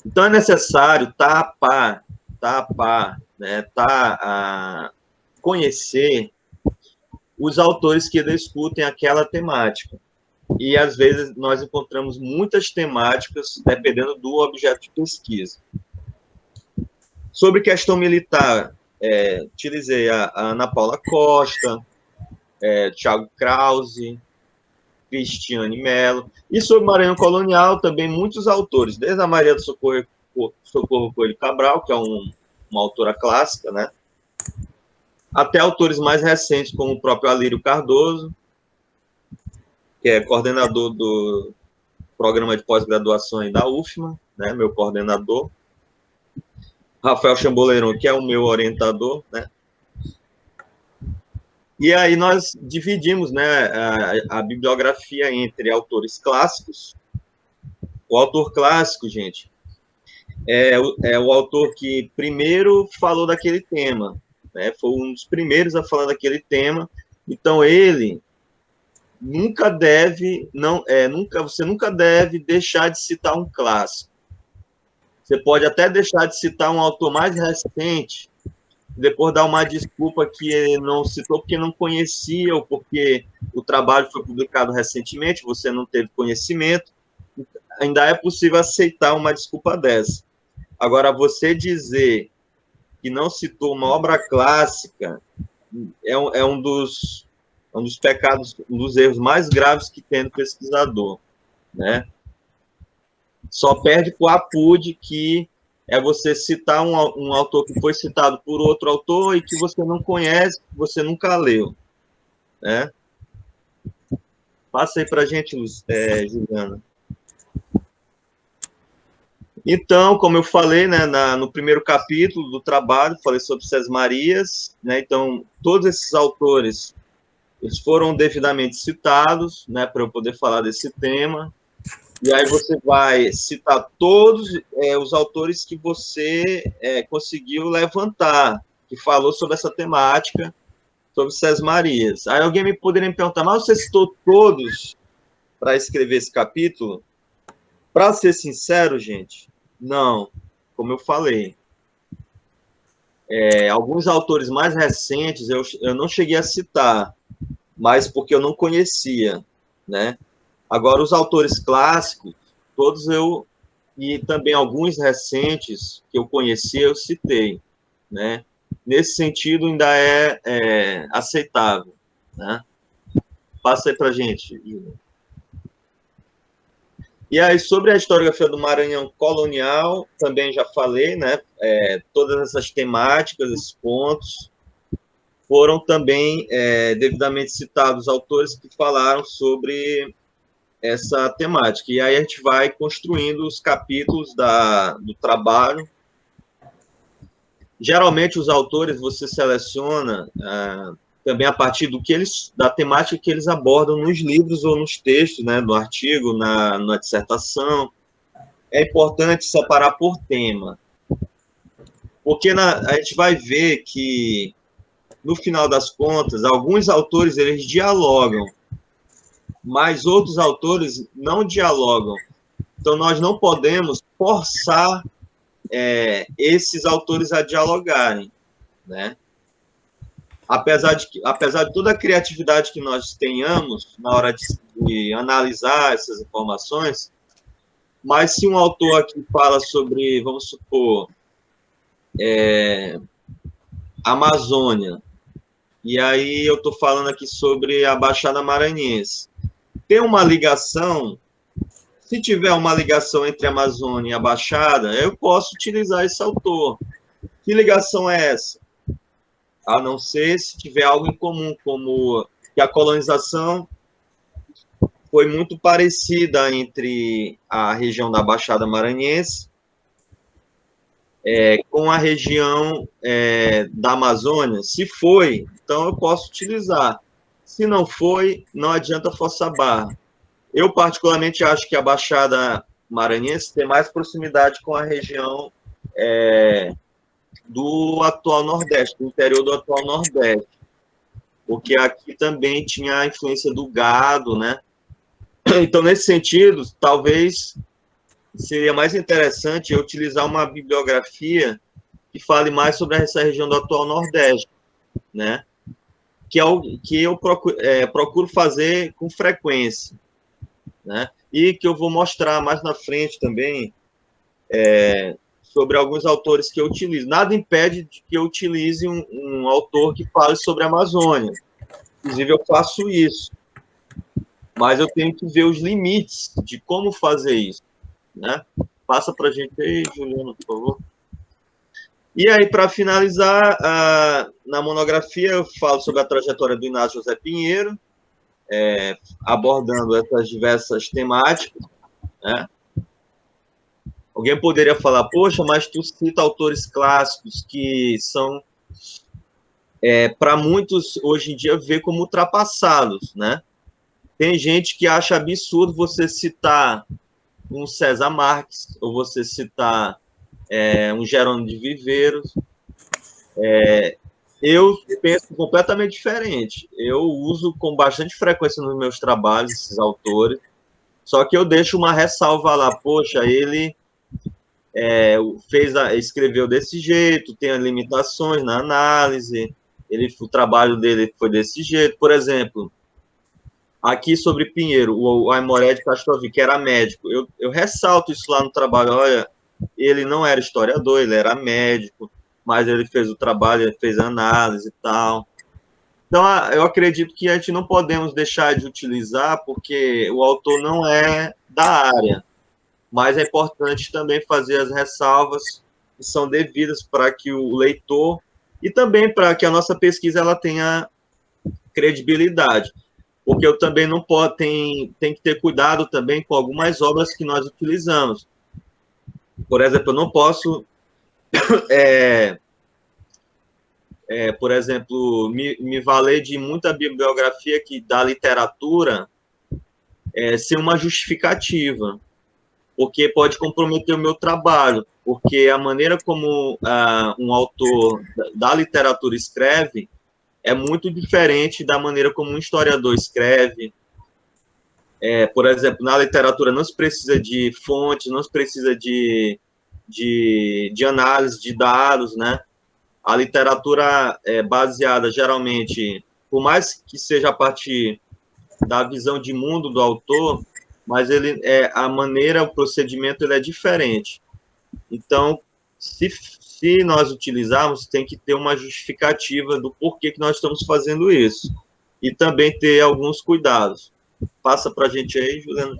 Então, é necessário né, conhecer os autores que discutem aquela temática. E, às vezes, nós encontramos muitas temáticas, dependendo do objeto de pesquisa. Sobre questão militar, utilizei a Ana Paula Costa, Thiago Krause, Cristiane Mello. E sobre Maranhão Colonial, também muitos autores, desde a Maria do Socorro Coelho Cabral, que é uma autora clássica, né? Até autores mais recentes, como o próprio Alírio Cardoso, que é coordenador do programa de pós-graduação da UFMA, né, meu coordenador. Rafael Chamboleiron, que é o meu orientador, né? E aí nós dividimos, né, a bibliografia entre autores clássicos. O autor clássico, gente, é o autor que primeiro falou daquele tema, né? Foi um dos primeiros a falar daquele tema. Então ele você nunca deve deixar de citar um clássico. Você pode até deixar de citar um autor mais recente, depois dar uma desculpa que não citou porque não conhecia, ou porque o trabalho foi publicado recentemente, você não teve conhecimento. Ainda é possível aceitar uma desculpa dessa. Agora, você dizer que não citou uma obra clássica é um dos pecados, um dos erros mais graves que tem no pesquisador, né? Só perde para o APUD, que é você citar um autor que foi citado por outro autor e que você não conhece, que você nunca leu, né? Passa aí para a gente, Juliana. Então, como eu falei, né, no primeiro capítulo do trabalho, falei sobre Sesmarias, né? Então, todos esses autores, eles foram devidamente citados, né, para eu poder falar desse tema. E aí você vai citar todos os autores que você conseguiu levantar, que falou sobre essa temática, sobre Sesmarias. Aí alguém poderia me perguntar, mas você citou todos para escrever esse capítulo? Para ser sincero, gente, não. Como eu falei, alguns autores mais recentes eu não cheguei a citar, mas porque eu não conhecia, né? Agora, os autores clássicos, todos e também alguns recentes que eu conheci, eu citei, né? Nesse sentido, ainda é aceitável, né? Passa aí para a gente, Júlio. E aí, sobre a historiografia do Maranhão colonial, também já falei, né? Todas essas temáticas, esses pontos, foram também devidamente citados autores que falaram sobre essa temática. E aí a gente vai construindo os capítulos do trabalho. Geralmente, os autores você seleciona também a partir da temática que eles abordam nos livros ou nos textos, né, no artigo, na dissertação. É importante separar por tema, porque a gente vai ver que, no final das contas, alguns autores eles dialogam, mas outros autores não dialogam. Então, nós não podemos forçar esses autores a dialogarem, né? Apesar de toda a criatividade que nós tenhamos na hora de analisar essas informações, mas se um autor aqui fala sobre, vamos supor, Amazônia, e aí eu estou falando aqui sobre a Baixada Maranhense, tem uma ligação. Se tiver uma ligação entre a Amazônia e a Baixada, eu posso utilizar esse autor. Que ligação é essa? A não ser se tiver algo em comum, como que a colonização foi muito parecida entre a região da Baixada Maranhense com a região da Amazônia? Se foi, então eu posso utilizar. Se não foi, não adianta forçar a barra. Eu, particularmente, acho que a Baixada Maranhense tem mais proximidade com a região do atual Nordeste, do interior do atual Nordeste, porque aqui também tinha a influência do gado, né? Então, nesse sentido, talvez seria mais interessante eu utilizar uma bibliografia que fale mais sobre essa região do atual Nordeste, né? Que é o que eu procuro fazer com frequência, né? E que eu vou mostrar mais na frente também sobre alguns autores que eu utilizo. Nada impede de que eu utilize um autor que fale sobre a Amazônia. Inclusive, eu faço isso. Mas eu tenho que ver os limites de como fazer isso, né? Passa para a gente aí, Juliana, por favor. E aí, para finalizar, na monografia eu falo sobre a trajetória do Inácio José Pinheiro, abordando essas diversas temáticas, né? Alguém poderia falar, poxa, mas tu cita autores clássicos que são, para muitos, hoje em dia, ver como ultrapassados, né? Tem gente que acha absurdo você citar um César Marques, ou você citar um Jerônimo de Viveiros. Eu penso completamente diferente. Eu uso com bastante frequência nos meus trabalhos esses autores, só que eu deixo uma ressalva lá, poxa, ele escreveu desse jeito, tem limitações na análise, o trabalho dele foi desse jeito. Por exemplo, aqui sobre Pinheiro, o Aimoré de Castrovi, que era médico, eu ressalto isso lá no trabalho. Olha, ele não era historiador, ele era médico, mas ele fez o trabalho, ele fez a análise e tal. Então, eu acredito que a gente não podemos deixar de utilizar, porque o autor não é da área, mas é importante também fazer as ressalvas que são devidas para que o leitor, e também para que a nossa pesquisa ela tenha credibilidade. Porque eu também não posso, tem que ter cuidado também com algumas obras que nós utilizamos. Por exemplo, eu não posso, por exemplo, me valer de muita bibliografia da literatura sem uma justificativa, porque pode comprometer o meu trabalho, porque a maneira como um autor da literatura escreve é muito diferente da maneira como um historiador escreve. Por exemplo, na literatura não se precisa de fontes, não se precisa de análise de dados, né? A literatura é baseada, geralmente, por mais que seja a partir da visão de mundo do autor, mas a maneira, o procedimento, ele é diferente. Então, se nós utilizarmos, tem que ter uma justificativa do porquê que nós estamos fazendo isso. E também ter alguns cuidados. Passa para a gente aí, Juliana.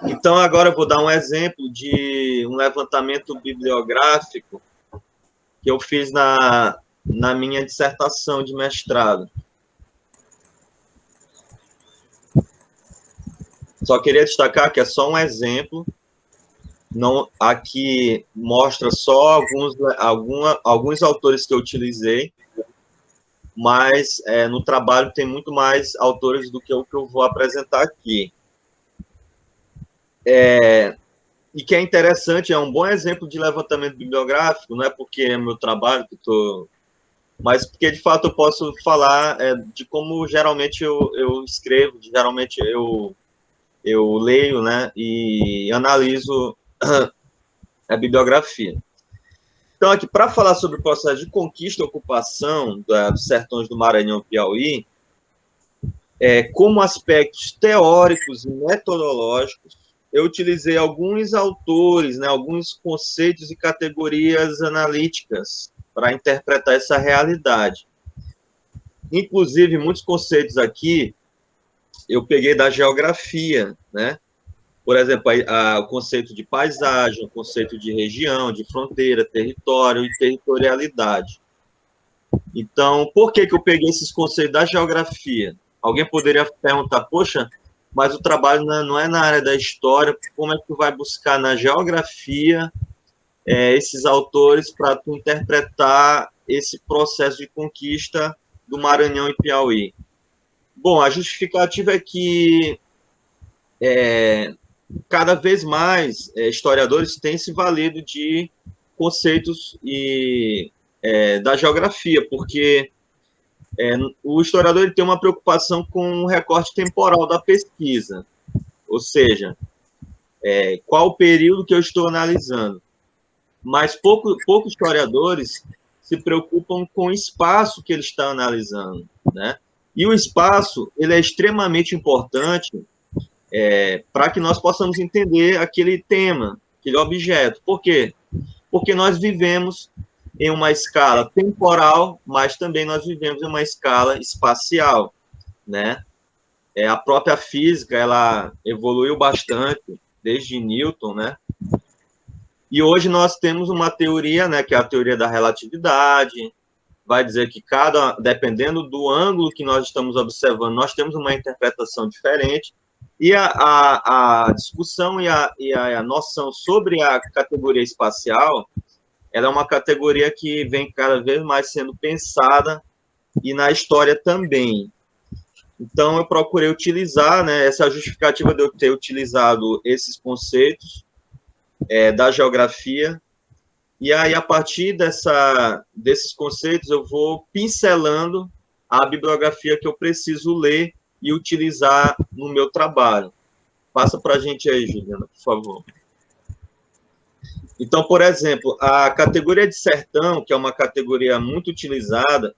Então, agora eu vou dar um exemplo de um levantamento bibliográfico que eu fiz na minha dissertação de mestrado. Só queria destacar que é só um exemplo, não, aqui mostra só alguns autores que eu utilizei, mas no trabalho tem muito mais autores do que o que eu vou apresentar aqui. E que é interessante, é um bom exemplo de levantamento bibliográfico, não é porque é meu trabalho que estou... mas porque, de fato, eu posso falar de como geralmente eu escrevo, geralmente eu leio, né, e analiso a bibliografia. Então, aqui, para falar sobre o processo de conquista e ocupação dos sertões do Maranhão e Piauí, como aspectos teóricos e metodológicos, eu utilizei alguns autores, né, alguns conceitos e categorias analíticas para interpretar essa realidade. Inclusive, muitos conceitos aqui eu peguei da geografia, né? Por exemplo, o conceito de paisagem, o conceito de região, de fronteira, território e territorialidade. Então, por que eu peguei esses conceitos da geografia? Alguém poderia perguntar, poxa, mas o trabalho não é na área da história, como é que tu vai buscar na geografia esses autores para tu interpretar esse processo de conquista do Maranhão e Piauí? Bom, a justificativa é que cada vez mais historiadores têm se valido de conceitos da geografia, porque o historiador ele tem uma preocupação com o recorte temporal da pesquisa, ou seja, qual o período que eu estou analisando. Mas poucos historiadores se preocupam com o espaço que ele está analisando, né? E o espaço ele é extremamente importante para que nós possamos entender aquele tema, aquele objeto. Por quê? Porque nós vivemos em uma escala temporal, mas também nós vivemos em uma escala espacial, né? A própria física, ela evoluiu bastante desde Newton, né? E hoje nós temos uma teoria, né, que é a teoria da relatividade, vai dizer que dependendo do ângulo que nós estamos observando, nós temos uma interpretação diferente, e a discussão e a noção sobre a categoria espacial, ela é uma categoria que vem cada vez mais sendo pensada, e na história também. Então, eu procurei utilizar, né, essa justificativa de eu ter utilizado esses conceitos da geografia, e aí, a partir desses conceitos, eu vou pincelando a bibliografia que eu preciso ler e utilizar no meu trabalho. Passa para a gente aí, Juliana, por favor. Então, por exemplo, a categoria de sertão, que é uma categoria muito utilizada,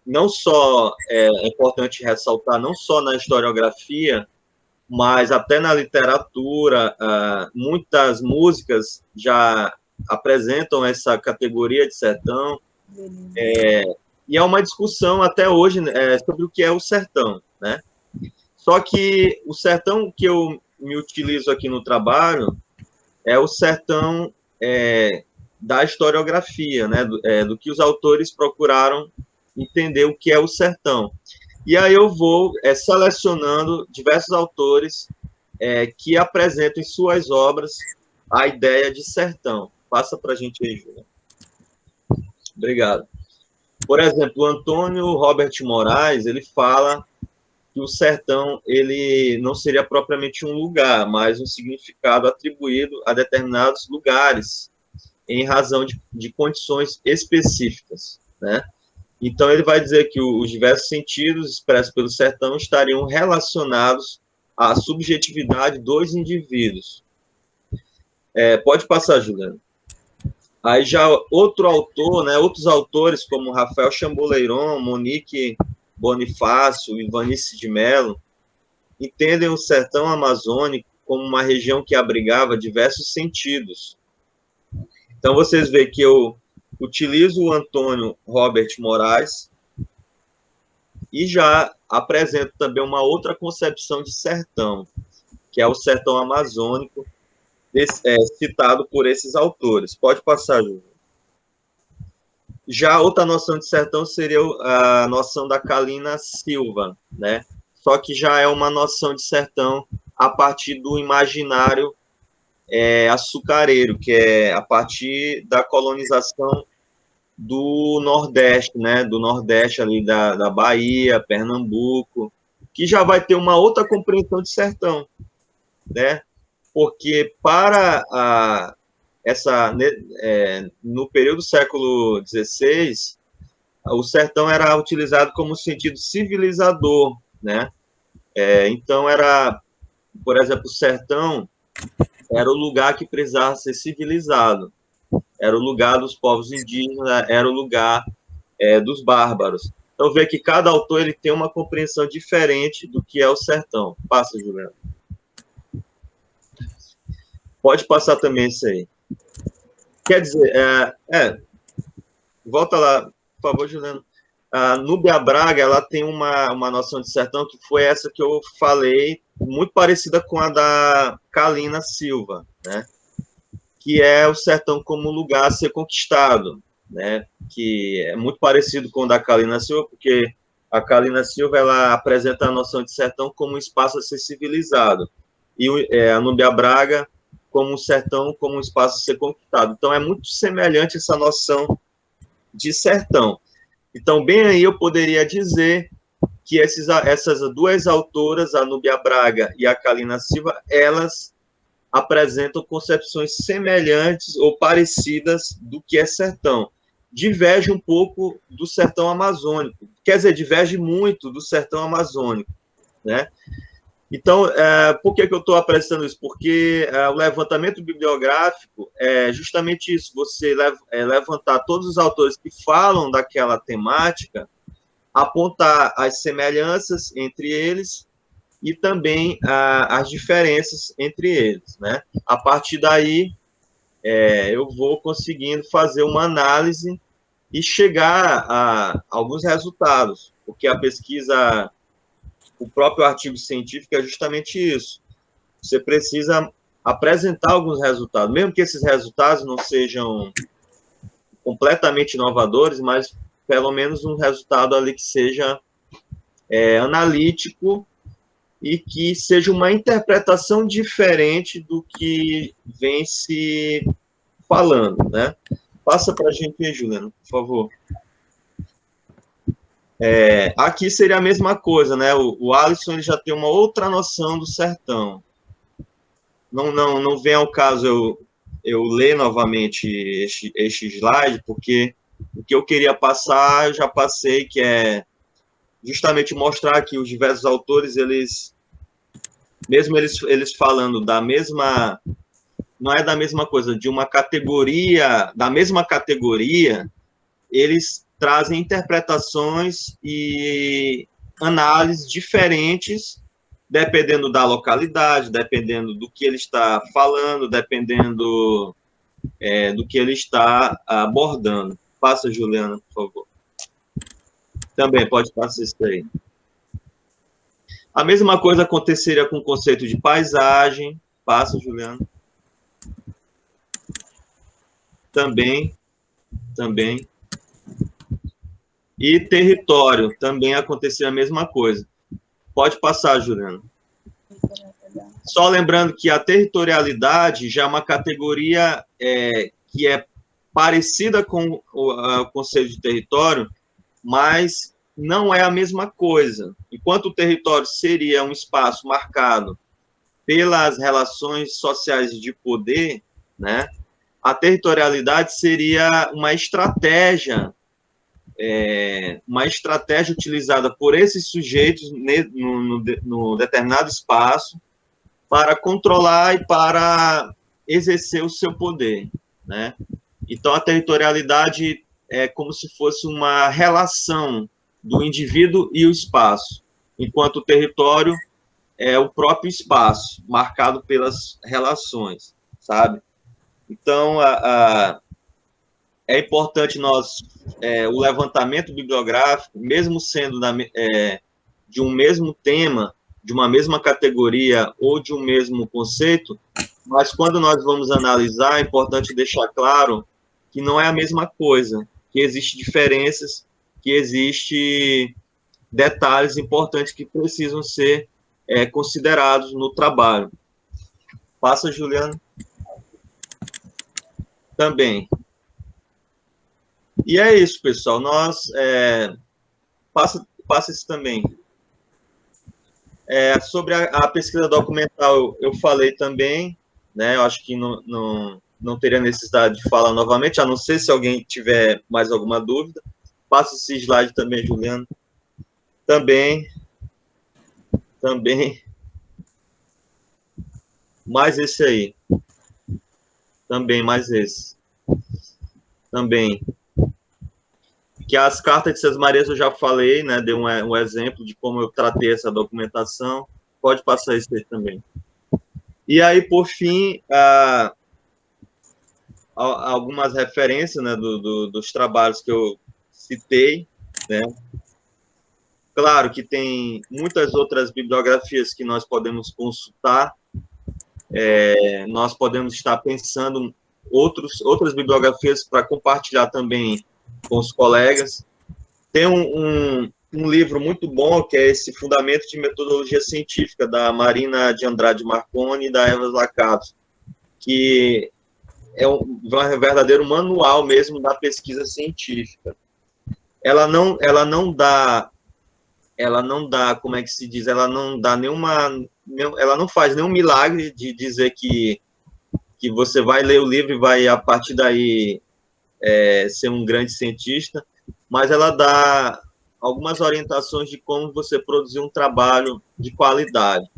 não só é importante ressaltar, não só na historiografia, mas até na literatura, muitas músicas já apresentam essa categoria de sertão, e é uma discussão até hoje sobre o que é o sertão, né? Só que o sertão que eu me utilizo aqui no trabalho é o sertão da historiografia, né? Do que os autores procuraram entender o que é o sertão. E aí eu vou selecionando diversos autores que apresentam em suas obras a ideia de sertão. Passa para a gente aí, Júlia. Obrigado. Por exemplo, o Antônio Robert Moraes, ele fala que o sertão ele não seria propriamente um lugar, mas um significado atribuído a determinados lugares em razão de condições específicas, né? Então, ele vai dizer que os diversos sentidos expressos pelo sertão estariam relacionados à subjetividade dos indivíduos. Pode passar, Juliana. Aí já outro autor, né, outros autores, como Rafael Chamboleiron, Monique Bonifácio e Vanice de Mello, entendem o sertão amazônico como uma região que abrigava diversos sentidos. Então, vocês veem que eu utilizo o Antônio Robert Moraes e já apresento também uma outra concepção de sertão, que é o sertão amazônico, citado por esses autores. Pode passar, Júlio. Já outra noção de sertão seria a noção da Kalina Silva, né? Só que já é uma noção de sertão a partir do imaginário açucareiro, que é a partir da colonização do Nordeste, né? Do Nordeste ali da Bahia, Pernambuco, que já vai ter uma outra compreensão de sertão, né? Porque no período do século XVI, o sertão era utilizado como sentido civilizador, né? Então, por exemplo, o sertão era o lugar que precisava ser civilizado, era o lugar dos povos indígenas, era o lugar dos bárbaros. Então, vê que cada autor ele tem uma compreensão diferente do que é o sertão. Passa, Juliana. Pode passar também isso aí. Quer dizer, volta lá, por favor, Juliana. A Núbia Braga, ela tem uma noção de sertão que foi essa que eu falei, muito parecida com a da Kalina Silva, né? Que é o sertão como lugar a ser conquistado, né? Que é muito parecido com o da Kalina Silva, porque a Kalina Silva ela apresenta a noção de sertão como um espaço a ser civilizado. E a Núbia Braga como um sertão, como um espaço a ser conquistado. Então, é muito semelhante essa noção de sertão. Então, bem aí eu poderia dizer que essas duas autoras, a Núbia Braga e a Kalina Silva, elas apresentam concepções semelhantes ou parecidas do que é sertão. Diverge um pouco do sertão amazônico, quer dizer, diverge muito do sertão amazônico, né? Então, por que eu estou apresentando isso? Porque o levantamento bibliográfico é justamente isso, você levantar todos os autores que falam daquela temática, apontar as semelhanças entre eles e também as diferenças entre eles, né? A partir daí, eu vou conseguindo fazer uma análise e chegar a alguns resultados, porque a pesquisa, o próprio artigo científico é justamente isso. Você precisa apresentar alguns resultados, mesmo que esses resultados não sejam completamente inovadores, mas pelo menos um resultado ali que seja analítico e que seja uma interpretação diferente do que vem se falando, né? Passa para a gente aí, Juliana, por favor. Aqui seria a mesma coisa, né? O Alisson ele já tem uma outra noção do sertão. Não vem ao caso eu ler novamente este slide, porque o que eu queria passar, eu já passei, que é justamente mostrar que os diversos autores, mesmo eles falando da mesma, não é da mesma coisa, de uma categoria, da mesma categoria, eles trazem interpretações e análises diferentes, dependendo da localidade, dependendo do que ele está falando, dependendo do que ele está abordando. Passa, Juliana, por favor. Também pode passar isso aí. A mesma coisa aconteceria com o conceito de paisagem. Passa, Juliana. Também. E território, também aconteceria a mesma coisa. Pode passar, Juliana. Só lembrando que a territorialidade já é uma categoria que é parecida com o conceito de território, mas não é a mesma coisa. Enquanto o território seria um espaço marcado pelas relações sociais de poder, né, a territorialidade seria uma estratégia utilizada por esses sujeitos no determinado espaço para controlar e para exercer o seu poder, né? Então, a territorialidade é como se fosse uma relação do indivíduo e o espaço, enquanto o território é o próprio espaço, marcado pelas relações, sabe? Então, é importante o levantamento bibliográfico, mesmo sendo de um mesmo tema, de uma mesma categoria ou de um mesmo conceito, mas quando nós vamos analisar, é importante deixar claro que não é a mesma coisa, que existem diferenças, que existem detalhes importantes que precisam ser considerados no trabalho. Passa, Juliana. Também. E é isso, pessoal. Passa isso também. Sobre a pesquisa documental, eu falei também, né? Eu acho que não teria necessidade de falar novamente, a não ser se alguém tiver mais alguma dúvida. Passa esse slide também, Juliana. Também. Mais esse aí. Também, mais esse. Também. Que as cartas de César Marias eu já falei, né? Dei um exemplo de como eu tratei essa documentação. Pode passar isso aí também. E aí, por fim, algumas referências, né, dos trabalhos que eu citei, né? Claro que tem muitas outras bibliografias que nós podemos consultar, nós podemos estar pensando outras bibliografias para compartilhar também com os colegas. Tem um livro muito bom, que é esse Fundamento de Metodologia Científica, da Marina de Andrade Marconi e da Eva Lacato. que é um verdadeiro manual mesmo da pesquisa científica. Ela não dá, como é que se diz, ela não dá ela não faz nenhum milagre de dizer que você vai ler o livro e vai, a partir daí, ser um grande cientista, mas ela dá algumas orientações de como você produzir um trabalho de qualidade.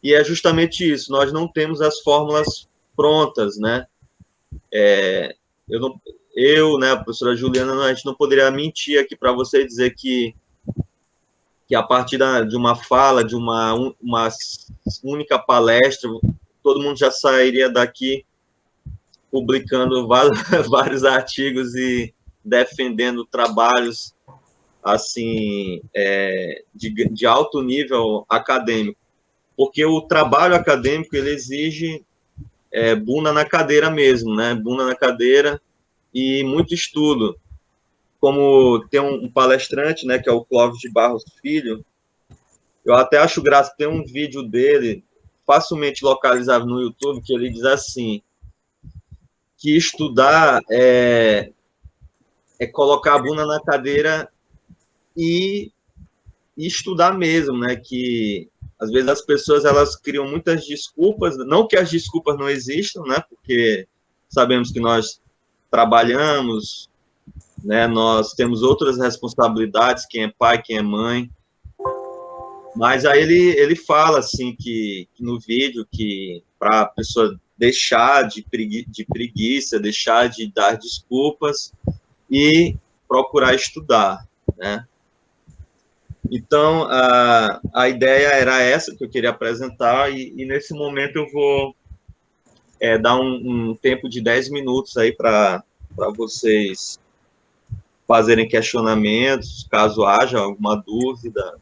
E é justamente isso, nós não temos as fórmulas prontas, né? Né, a professora Juliana, a gente não poderia mentir aqui para você e dizer que a partir de uma fala, de uma única palestra, todo mundo já sairia daqui publicando vários artigos e defendendo trabalhos assim de alto nível acadêmico, porque o trabalho acadêmico ele exige bunda na cadeira mesmo, né? Bunda na cadeira e muito estudo. Como tem um palestrante, né, que é o Clóvis de Barros Filho, eu até acho graça, tem um vídeo dele facilmente localizável no YouTube, que ele diz assim, que estudar é colocar a bunda na cadeira e estudar mesmo, né? Que às vezes as pessoas elas criam muitas desculpas, não que as desculpas não existam, né? Porque sabemos que nós trabalhamos, né? Nós temos outras responsabilidades, quem é pai, quem é mãe. Mas aí ele fala assim que no vídeo que para a pessoa deixar de preguiça, deixar de dar desculpas e procurar estudar, né? Então, a ideia era essa que eu queria apresentar, e nesse momento eu vou dar um tempo de 10 minutos aí para vocês fazerem questionamentos, caso haja alguma dúvida.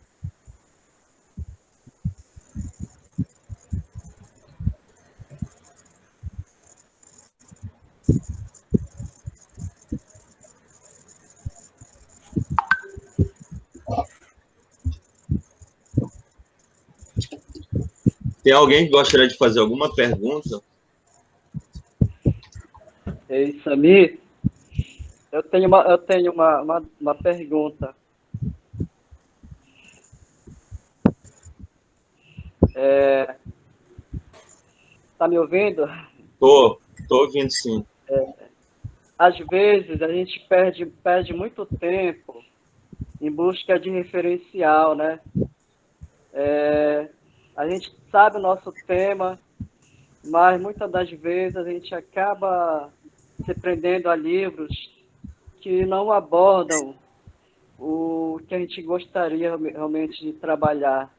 Tem alguém que gostaria de fazer alguma pergunta? Ei, Samir, eu tenho uma pergunta. Tá me ouvindo? Tô ouvindo, sim. Às vezes a gente perde muito tempo em busca de referencial, né? A gente sabe o nosso tema, mas muitas das vezes a gente acaba se prendendo a livros que não abordam o que a gente gostaria realmente de trabalhar.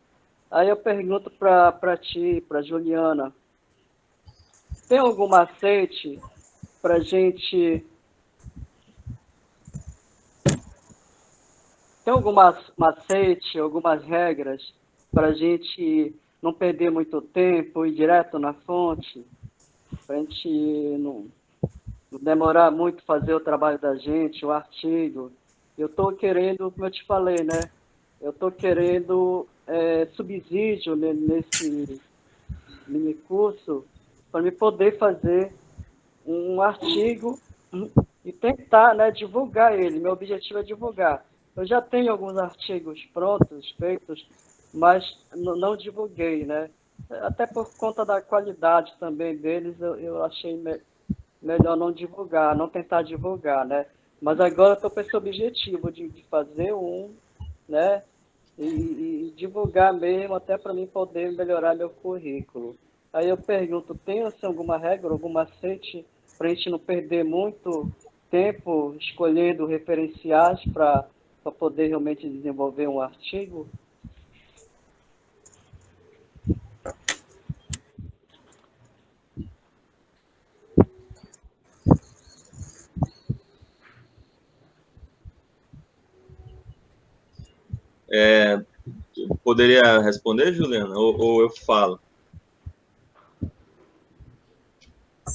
Aí eu pergunto para ti, para Juliana, tem algum macete para a gente... Tem algum macete, algumas regras para a gente não perder muito tempo, ir direto na fonte, para a gente não demorar muito fazer o trabalho da gente, o artigo? Eu estou querendo, como eu te falei, né? Eu estou querendo subsídio nesse mini curso para me poder fazer um artigo e tentar, né, divulgar ele. Meu objetivo é divulgar. Eu já tenho alguns artigos prontos, feitos, mas não divulguei, né? Até por conta da qualidade também deles, eu achei melhor não divulgar, não tentar divulgar, né? Mas agora eu estou com esse objetivo de fazer né? E divulgar mesmo, até para mim poder melhorar meu currículo. Aí eu pergunto, tem assim, alguma regra, algum macete para a gente não perder muito tempo escolhendo referenciais para poder realmente desenvolver um artigo? Poderia responder, Juliana? Ou eu falo?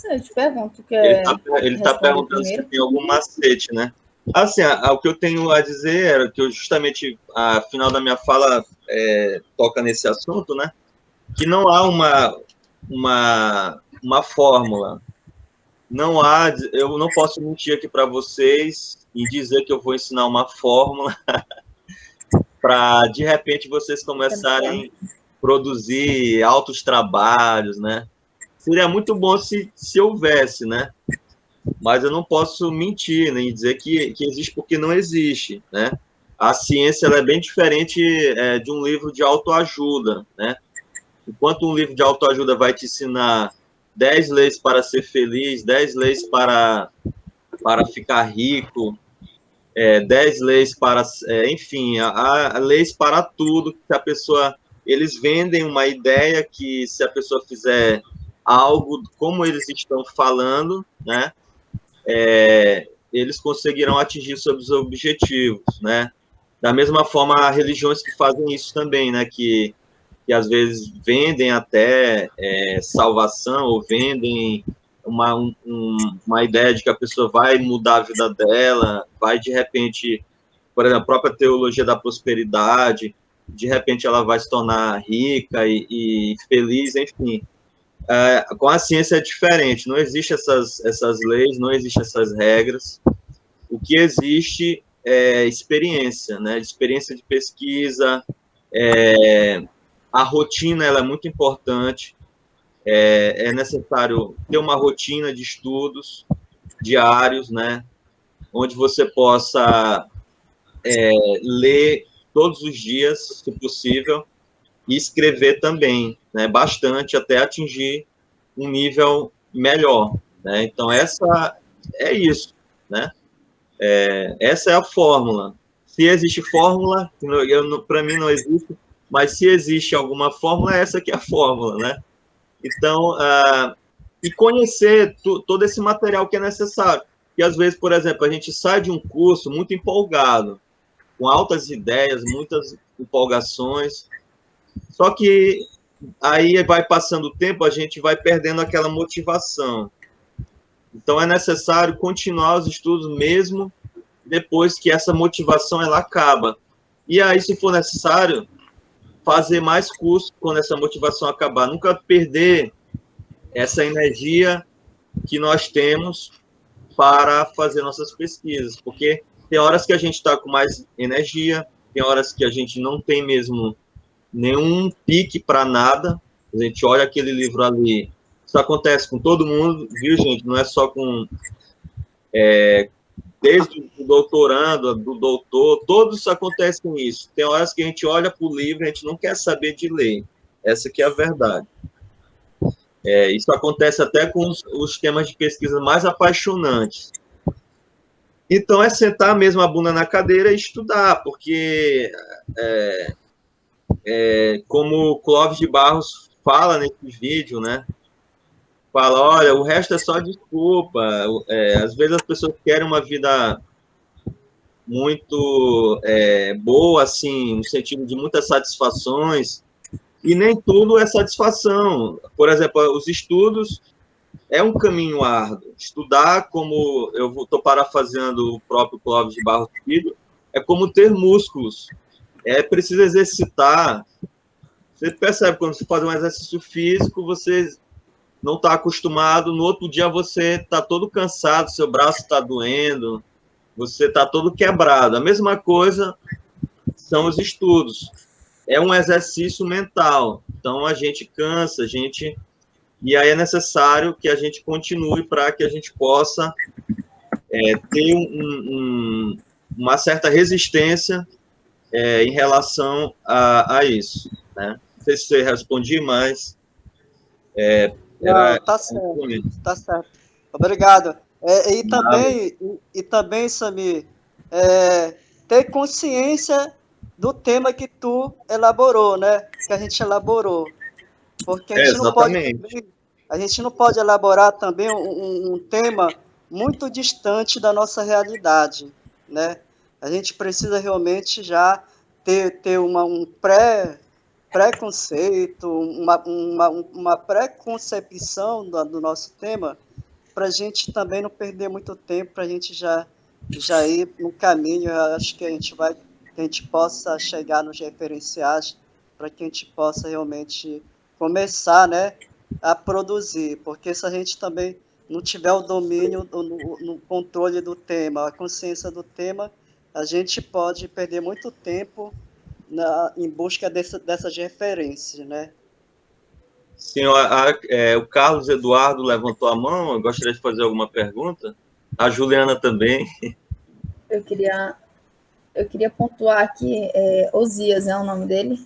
Eu te pergunto, ele está perguntando se tem algum macete, né? Assim, o que eu tenho a dizer era que eu justamente, a final da minha fala toca nesse assunto, né? Que não há uma fórmula. Eu não posso mentir aqui para vocês e dizer que eu vou ensinar uma fórmula para, de repente, vocês começarem a produzir altos trabalhos, né? Seria muito bom se houvesse, né? Mas eu não posso mentir, nem dizer que existe porque não existe, né? A ciência ela é bem diferente de um livro de autoajuda, né? Enquanto um livro de autoajuda vai te ensinar 10 leis para ser feliz, 10 leis para ficar rico, 10 leis para... enfim, há leis para tudo, que a pessoa... Eles vendem uma ideia que se a pessoa fizer algo como eles estão falando, né, eles conseguirão atingir seus objetivos, né? Da mesma forma, há religiões que fazem isso também, né, que às vezes vendem até salvação, ou vendem uma ideia de que a pessoa vai mudar a vida dela, vai de repente, por exemplo, a própria teologia da prosperidade, de repente ela vai se tornar rica e feliz, enfim. Com a ciência é diferente, não existe essas leis, não existem essas regras. O que existe é experiência, né? Experiência de pesquisa, a rotina ela é muito importante, é necessário ter uma rotina de estudos diários, né? Onde você possa ler todos os dias, se possível, e escrever também, né? Bastante, até atingir um nível melhor, né? Então, essa é isso, né? Essa é a fórmula. Se existe fórmula, para mim não existe, mas se existe alguma fórmula, essa que é a fórmula, né? Então, e conhecer todo esse material que é necessário. E às vezes, por exemplo, a gente sai de um curso muito empolgado, com altas ideias, muitas empolgações, só que aí vai passando o tempo, a gente vai perdendo aquela motivação. Então, é necessário continuar os estudos mesmo depois que essa motivação ela acaba. E aí, se for necessário, fazer mais cursos quando essa motivação acabar. Nunca perder essa energia que nós temos para fazer nossas pesquisas, porque tem horas que a gente está com mais energia, tem horas que a gente não tem mesmo nenhum pique para nada. A gente olha aquele livro ali, isso acontece com todo mundo, viu, gente? Não é só com... desde o doutorando, do doutor, todos acontecem isso. Tem horas que a gente olha para o livro e a gente não quer saber de ler. Essa que é a verdade. Isso acontece até com os temas de pesquisa mais apaixonantes. Então, é sentar mesmo a bunda na cadeira e estudar, porque, como o Clóvis de Barros fala nesse vídeo, né? Fala, olha, o resto é só desculpa. Às vezes as pessoas querem uma vida muito boa, assim, no sentido de muitas satisfações, e nem tudo é satisfação. Por exemplo, os estudos é um caminho árduo. Estudar, como eu estou parafraseando o próprio Clóvis de Barros Filho, é como ter músculos. Precisa exercitar. Você percebe, quando você faz um exercício físico, você não está acostumado, no outro dia você está todo cansado, seu braço está doendo, você está todo quebrado. A mesma coisa são os estudos. É um exercício mental. Então, a gente cansa, e aí é necessário que a gente continue para que a gente possa ter uma certa resistência em relação a isso, né? Não sei se você respondi, mas... Não, tá certo, tá certo. Obrigado. E também, Samir, ter consciência do tema que tu elaborou, né? Que a gente elaborou. Porque a gente não pode elaborar também um tema muito distante da nossa realidade, né? A gente precisa realmente já ter um preconceito, uma preconcepção do nosso tema, para a gente também não perder muito tempo, para a gente já ir no caminho. Eu acho que a gente possa chegar nos referenciais, para que a gente possa realmente começar, né, a produzir, porque se a gente também não tiver o domínio, no controle do tema, a consciência do tema, a gente pode perder muito tempo em busca dessas referências, né? Sim, o Carlos Eduardo levantou a mão, eu gostaria de fazer alguma pergunta. A Juliana também. Eu queria, eu queria pontuar aqui, Osias é o nome dele?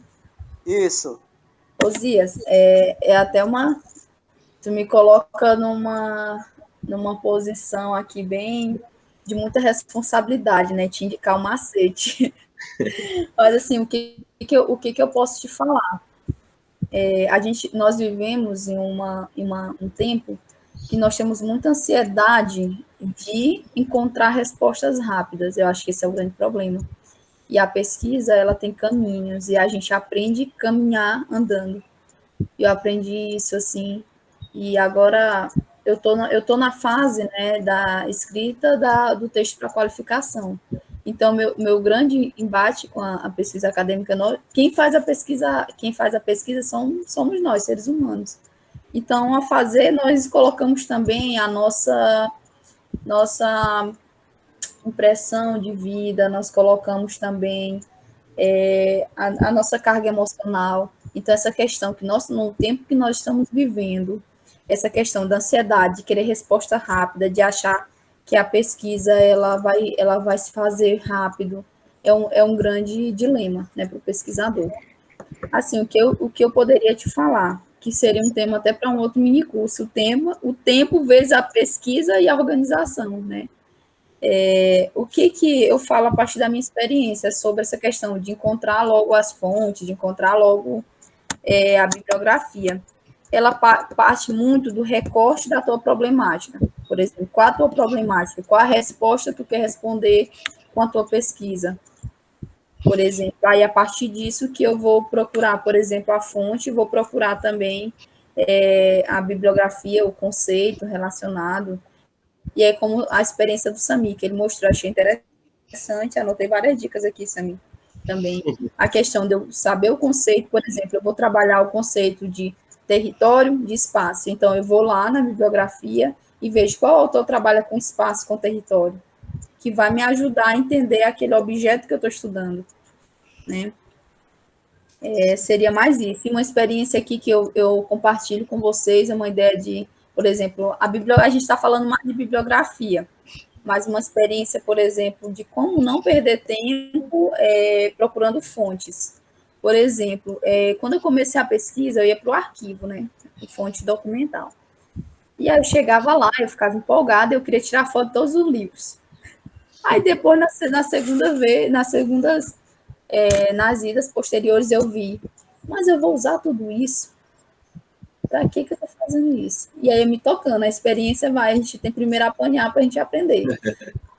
Isso. Osias, é até uma... Tu me coloca numa posição aqui bem de muita responsabilidade, né? Te indicar o macete. Mas, assim, o que eu posso te falar? Nós vivemos em um tempo que nós temos muita ansiedade de encontrar respostas rápidas. Eu acho que esse é o grande problema. E a pesquisa, ela tem caminhos, e a gente aprende a caminhar andando. Eu aprendi isso, assim, e agora eu tô na fase, né, da escrita do texto para qualificação. Então, meu grande embate com a pesquisa acadêmica, quem faz a pesquisa somos nós, seres humanos. Então, nós colocamos também a nossa impressão de vida, nós colocamos também a nossa carga emocional. Então, essa questão que no tempo que nós estamos vivendo, essa questão da ansiedade, de querer resposta rápida, de achar que a pesquisa ela vai se fazer rápido, é um grande dilema, né, para o pesquisador. Assim, o que eu poderia te falar, que seria um tema até para um outro minicurso, o tempo vezes a pesquisa e a organização, né? O que eu falo a partir da minha experiência sobre essa questão de encontrar logo as fontes, de encontrar logo a bibliografia. Ela parte muito do recorte da tua problemática. Por exemplo, qual a tua problemática? Qual a resposta que tu quer responder com a tua pesquisa? Por exemplo, aí a partir disso que eu vou procurar, por exemplo, a fonte, vou procurar também a bibliografia, o conceito relacionado. E é como a experiência do Sami, que ele mostrou, achei interessante, anotei várias dicas aqui, Sami, também. A questão de eu saber o conceito, por exemplo, eu vou trabalhar o conceito de território, de espaço. Então, eu vou lá na bibliografia e vejo qual autor trabalha com espaço, com território, que vai me ajudar a entender aquele objeto que eu estou estudando, né? Seria mais isso. E uma experiência aqui que eu compartilho com vocês é uma ideia de, por exemplo, a gente está falando mais de bibliografia, mas uma experiência, por exemplo, de como não perder tempo procurando fontes. Por exemplo, quando eu comecei a pesquisa, eu ia para o arquivo, né? Fonte documental. E aí eu chegava lá, eu ficava empolgada, eu queria tirar foto de todos os livros. Aí depois, na segunda vez, nas idas posteriores, eu vi, mas eu vou usar tudo isso? Para que eu estou fazendo isso? E aí, me tocando, a experiência vai, a gente tem primeiro a apanhar para a gente aprender.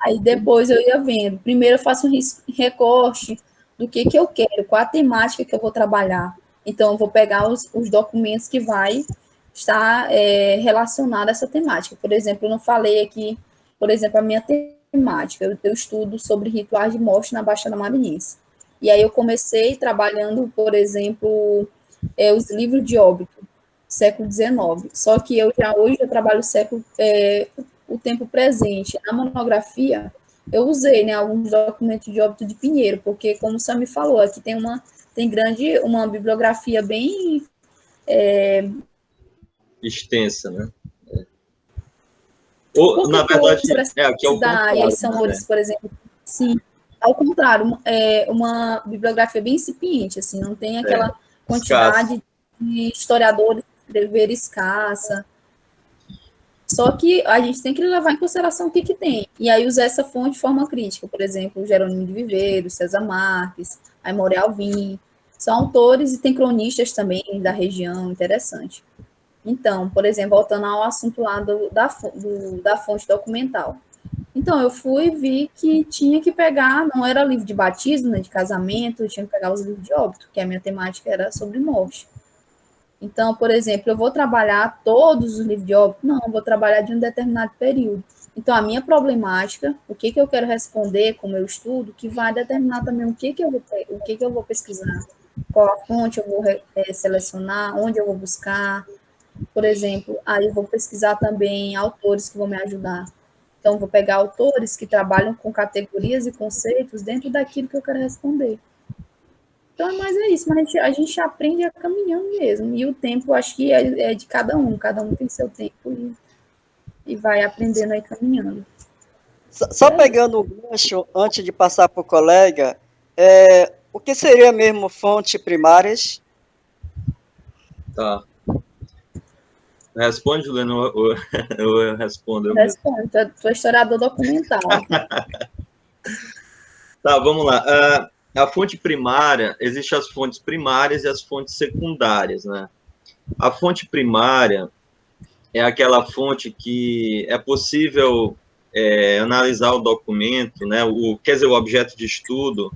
Aí depois eu ia vendo. Primeiro eu faço um recorte do que eu quero, qual a temática que eu vou trabalhar. Então, eu vou pegar os documentos que vai estar relacionado a essa temática. Por exemplo, eu não falei aqui, por exemplo, a minha temática. Eu estudo sobre rituais de morte na Baixada Maranhense. E aí eu comecei trabalhando, por exemplo, os livros de óbito, século XIX. Só que hoje eu trabalho o tempo presente. Na monografia, eu usei, né, alguns documentos de óbito de Pinheiro, porque, como o Sam me falou, aqui tem uma bibliografia bem extensa, né? Ou, na verdade, aqui é o contrário, são por exemplo, sim, ao contrário, uma bibliografia bem incipiente, assim, não tem aquela quantidade de historiadores que escrever escassa. Só que a gente tem que levar em consideração o que tem. E aí usar essa fonte de forma crítica. Por exemplo, Jerônimo de Viveiro, César Marques, Aimoré Alvim. São autores e tem cronistas também da região, interessante. Então, por exemplo, voltando ao assunto lá da fonte documental. Então, eu fui e vi que tinha que pegar, não era livro de batismo, né, de casamento, eu tinha que pegar os livros de óbito, que a minha temática era sobre morte. Então, por exemplo, eu vou trabalhar todos os livros de óbito? Não, eu vou trabalhar de um determinado período. Então, a minha problemática, o que eu quero responder com o meu estudo, que vai determinar também o que eu vou pesquisar, qual a fonte eu vou selecionar, onde eu vou buscar. Por exemplo, aí eu vou pesquisar também autores que vão me ajudar. Então, vou pegar autores que trabalham com categorias e conceitos dentro daquilo que eu quero responder. Então, mas é isso, mas a gente aprende a caminhando mesmo. E o tempo, acho que é de cada um tem seu tempo e vai aprendendo aí caminhando. Só pegando o gancho, antes de passar para o colega, o que seria mesmo fontes primárias? Tá. Responde, Juliana, eu respondo. Responde, tu é historiador documental. Tá, vamos lá. A fonte primária, existem as fontes primárias e as fontes secundárias, né? A fonte primária é aquela fonte que é possível analisar o documento, né? Quer dizer, o objeto de estudo,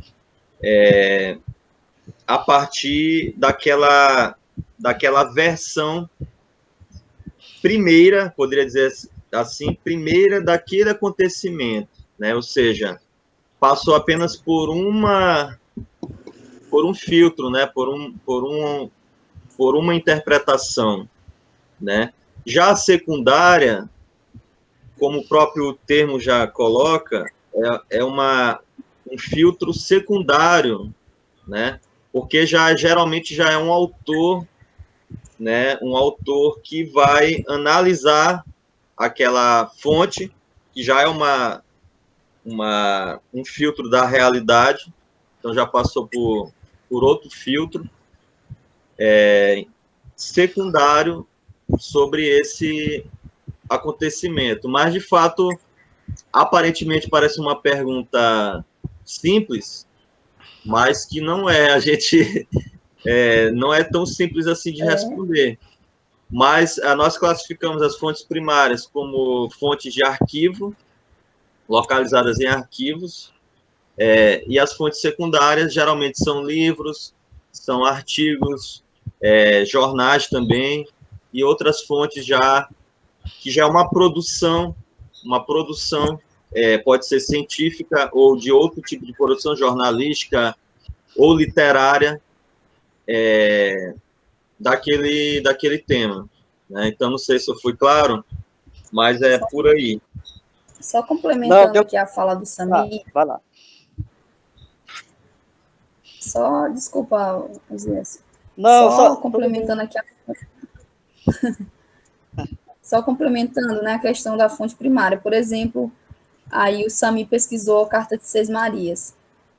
a partir daquela versão primeira, poderia dizer assim, primeira daquele acontecimento, né? Ou seja, passou apenas por um filtro, né? Por uma interpretação, né? Já a secundária, como o próprio termo já coloca, é um filtro secundário, né? Porque geralmente já é um autor, né? Um autor que vai analisar aquela fonte, que já é um filtro da realidade, então já passou por outro filtro secundário sobre esse acontecimento. Mas, de fato, aparentemente parece uma pergunta simples, mas que não é. A gente não é tão simples assim de responder. Mas nós classificamos as fontes primárias como fontes de arquivo, localizadas em arquivos, e as fontes secundárias geralmente são livros, são artigos, jornais também, e outras fontes que já é uma produção, pode ser científica ou de outro tipo de produção, jornalística ou literária, daquele tema, né? Então, não sei se eu fui claro, mas é por aí. Só complementando aqui a fala do Samir. Vai lá. Só, desculpa, Osías. Não, só complementando aqui só complementando, né, a questão da fonte primária. Por exemplo, aí o Samir pesquisou a Carta de Seis Marias.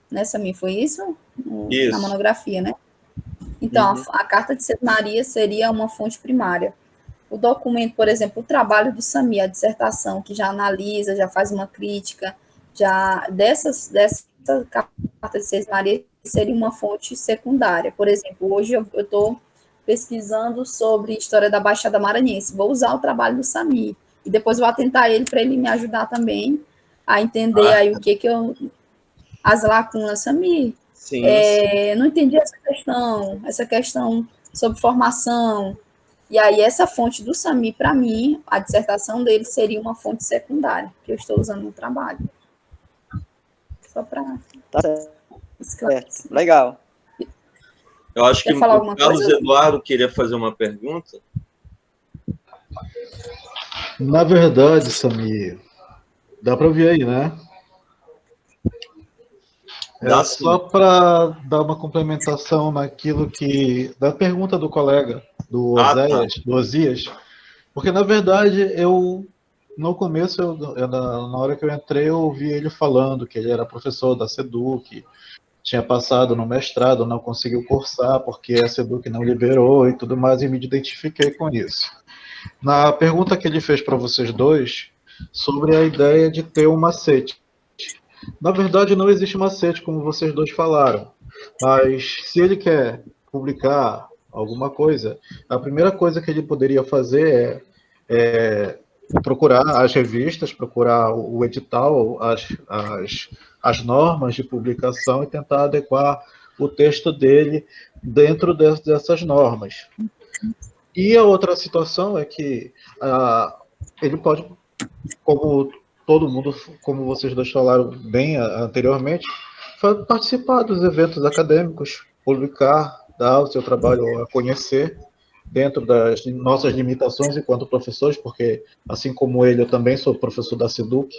Né, Samir, foi isso? Isso. Na monografia, né? Então, a Carta de Seis Marias seria uma fonte primária. O documento, por exemplo, o trabalho do Samir, a dissertação, que já analisa, já faz uma crítica, dessa Carta de Seis Marias seria uma fonte secundária. Por exemplo, hoje eu estou pesquisando sobre história da Baixada Maranhense. Vou usar o trabalho do Samir. E depois vou atentar ele para ele me ajudar também a entender aí o que as lacunas, Samir. Sim, não entendi essa questão sobre formação. E aí, essa fonte do Samir, para mim, a dissertação dele seria uma fonte secundária, que eu estou usando no trabalho. Só para... Tá certo. Legal. Eu acho que o Carlos Eduardo queria fazer uma pergunta. Na verdade, Samir, dá para ouvir aí, né? Só para dar uma complementação naquilo da pergunta do colega, do Osias, porque na verdade no começo, na hora que eu entrei, eu ouvi ele falando que ele era professor da SEDUC, tinha passado no mestrado, não conseguiu cursar porque a SEDUC não liberou e tudo mais, e me identifiquei com isso. Na pergunta que ele fez para vocês dois, sobre a ideia de ter um macete. Na verdade, não existe macete, como vocês dois falaram. Mas se ele quer publicar alguma coisa, a primeira coisa que ele poderia fazer é procurar as revistas, procurar o edital, as normas de publicação e tentar adequar o texto dele dentro dessas normas. E a outra situação é que ele pode, como todo mundo, como vocês dois falaram bem anteriormente, participar dos eventos acadêmicos, publicar, dar o seu trabalho a conhecer, dentro das nossas limitações enquanto professores, porque, assim como ele, eu também sou professor da SEDUC,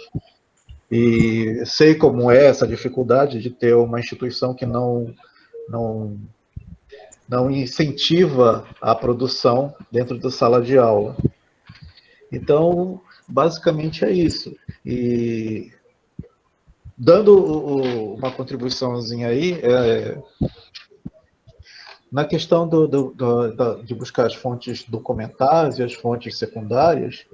e sei como é essa dificuldade de ter uma instituição que não incentiva a produção dentro da sala de aula. Então, basicamente é isso. E dando uma contribuiçãozinha aí, na questão de buscar as fontes documentais e as fontes secundárias,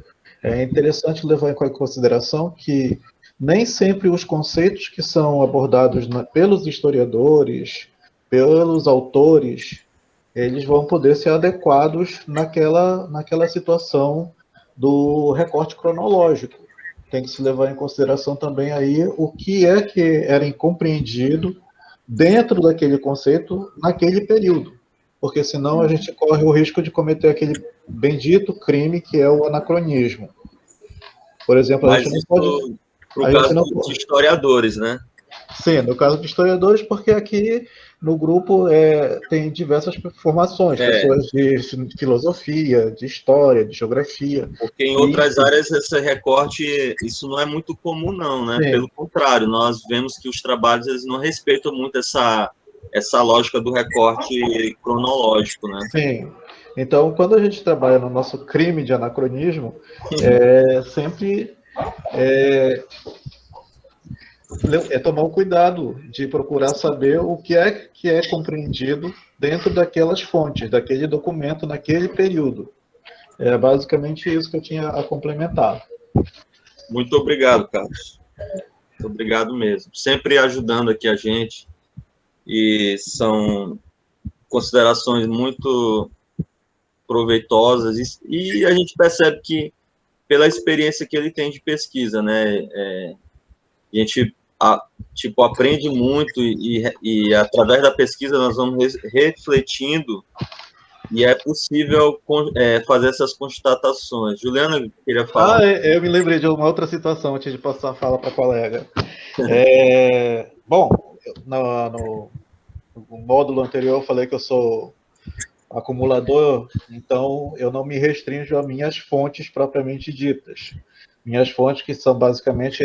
é interessante levar em consideração que nem sempre os conceitos que são abordados pelos historiadores, pelos autores, eles vão poder ser adequados naquela situação do recorte cronológico. Tem que se levar em consideração também aí o que era incompreendido dentro daquele conceito naquele período, porque senão a gente corre o risco de cometer aquele bendito crime que é o anacronismo. Por exemplo, mas a gente não pode... Pro caso de historiadores, né? Sim, no caso de historiadores, porque aqui no grupo tem diversas formações, pessoas de filosofia, de história, de geografia. Porque em outras áreas esse recorte, isso não é muito comum não, né? Sim. Pelo contrário, nós vemos que os trabalhos eles não respeitam muito essa lógica do recorte cronológico, né? Sim. Então, quando a gente trabalha no nosso crime de anacronismo, sempre tomar o cuidado de procurar saber o que é compreendido dentro daquelas fontes, daquele documento, naquele período. É basicamente isso que eu tinha a complementar. Muito obrigado, Carlos. Muito obrigado mesmo. Sempre ajudando aqui a gente. E são considerações muito proveitosas. E a gente percebe que, pela experiência que ele tem de pesquisa, né? A gente aprende muito e através da pesquisa nós vamos refletindo e é possível fazer essas constatações. Juliana, queria falar. Eu me lembrei de uma outra situação antes de passar a fala para a colega. Bom, no módulo anterior eu falei que eu sou acumulador, então eu não me restringo a minhas fontes propriamente ditas. Minhas fontes, que são basicamente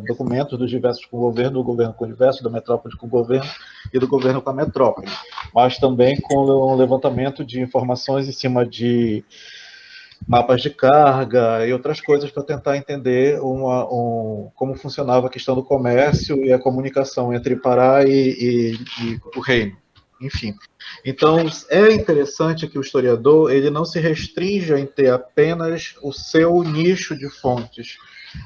documentos dos diversos com o governo, do governo com o diverso, da metrópole com o governo e do governo com a metrópole, mas também com o levantamento de informações em cima de mapas de carga e outras coisas para tentar entender como funcionava a questão do comércio e a comunicação entre Pará e o reino. Enfim, então é interessante que o historiador ele não se restrinja em ter apenas o seu nicho de fontes,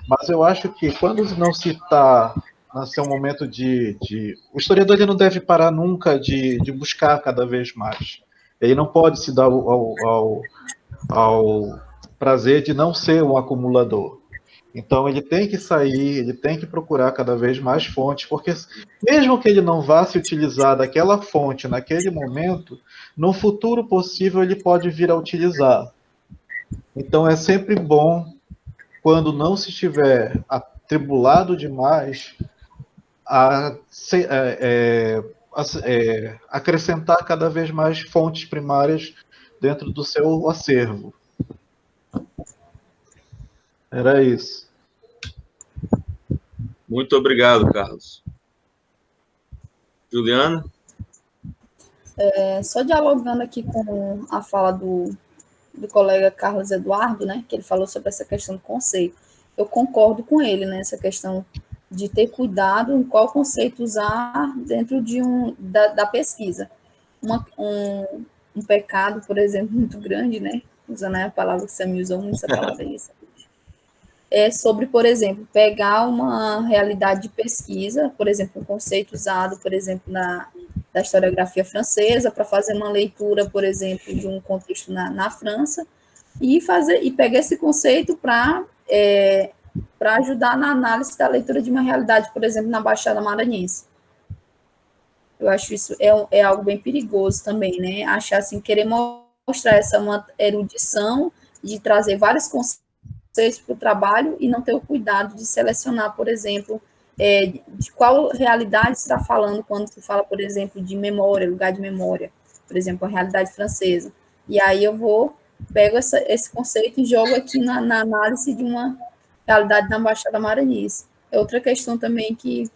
mas eu acho que quando não se está no seu momento o historiador ele não deve parar nunca de buscar cada vez mais. Ele não pode se dar ao prazer de não ser um acumulador. Então ele tem que sair, ele tem que procurar cada vez mais fontes, porque mesmo que ele não vá se utilizar daquela fonte naquele momento, no futuro possível ele pode vir a utilizar. Então é sempre bom, quando não se estiver atribulado demais, acrescentar cada vez mais fontes primárias dentro do seu acervo. Era isso. Muito obrigado, Carlos. Juliana? Só dialogando aqui com a fala do colega Carlos Eduardo, né, que ele falou sobre essa questão do conceito. Eu concordo com ele nessa questão de ter cuidado em qual conceito usar dentro da pesquisa. Um pecado, por exemplo, muito grande, né, usando a palavra que você me usou muito, essa palavra aí, é sobre, por exemplo, pegar uma realidade de pesquisa, por exemplo, um conceito usado, por exemplo, da historiografia francesa, para fazer uma leitura, por exemplo, de um contexto na França, e pegar esse conceito para ajudar na análise da leitura de uma realidade, por exemplo, na Baixada Maranhense. Eu acho isso é algo bem perigoso também, né? Achar assim, querer mostrar uma erudição de trazer vários conceitos para o trabalho e não ter o cuidado de selecionar, por exemplo, de qual realidade está falando quando se fala, por exemplo, de memória, lugar de memória, por exemplo, a realidade francesa. E aí eu pego esse conceito e jogo aqui na análise de uma realidade na Baixada Maranhense. É outra questão também que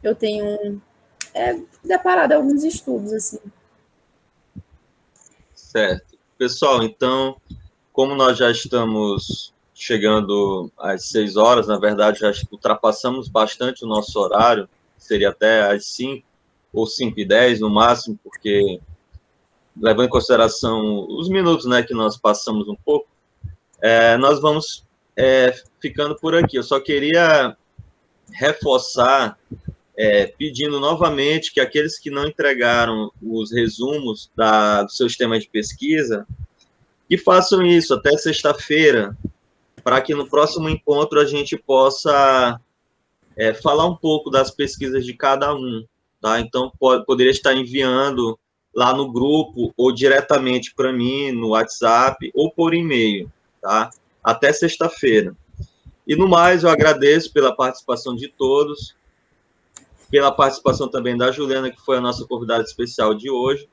eu tenho deparado alguns estudos, assim. Certo. Pessoal, então, como nós já estamos chegando às 6 horas, na verdade, já ultrapassamos bastante o nosso horário, seria até às 5 ou 5h10 no máximo, porque, levando em consideração os minutos, né, que nós passamos um pouco, nós vamos ficando por aqui. Eu só queria reforçar, pedindo novamente que aqueles que não entregaram os resumos dos seus temas de pesquisa, que façam isso até sexta-feira, para que no próximo encontro a gente possa falar um pouco das pesquisas de cada um, tá? Então, poderia estar enviando lá no grupo, ou diretamente para mim, no WhatsApp, ou por e-mail, tá? Até sexta-feira. E, no mais, eu agradeço pela participação de todos, pela participação também da Juliana, que foi a nossa convidada especial de hoje.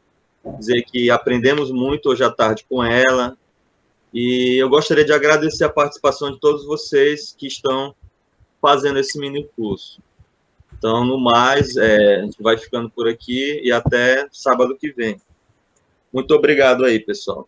Dizer que aprendemos muito hoje à tarde com ela, e eu gostaria de agradecer a participação de todos vocês que estão fazendo esse mini curso. Então, no mais, a gente vai ficando por aqui e até sábado que vem. Muito obrigado aí, pessoal.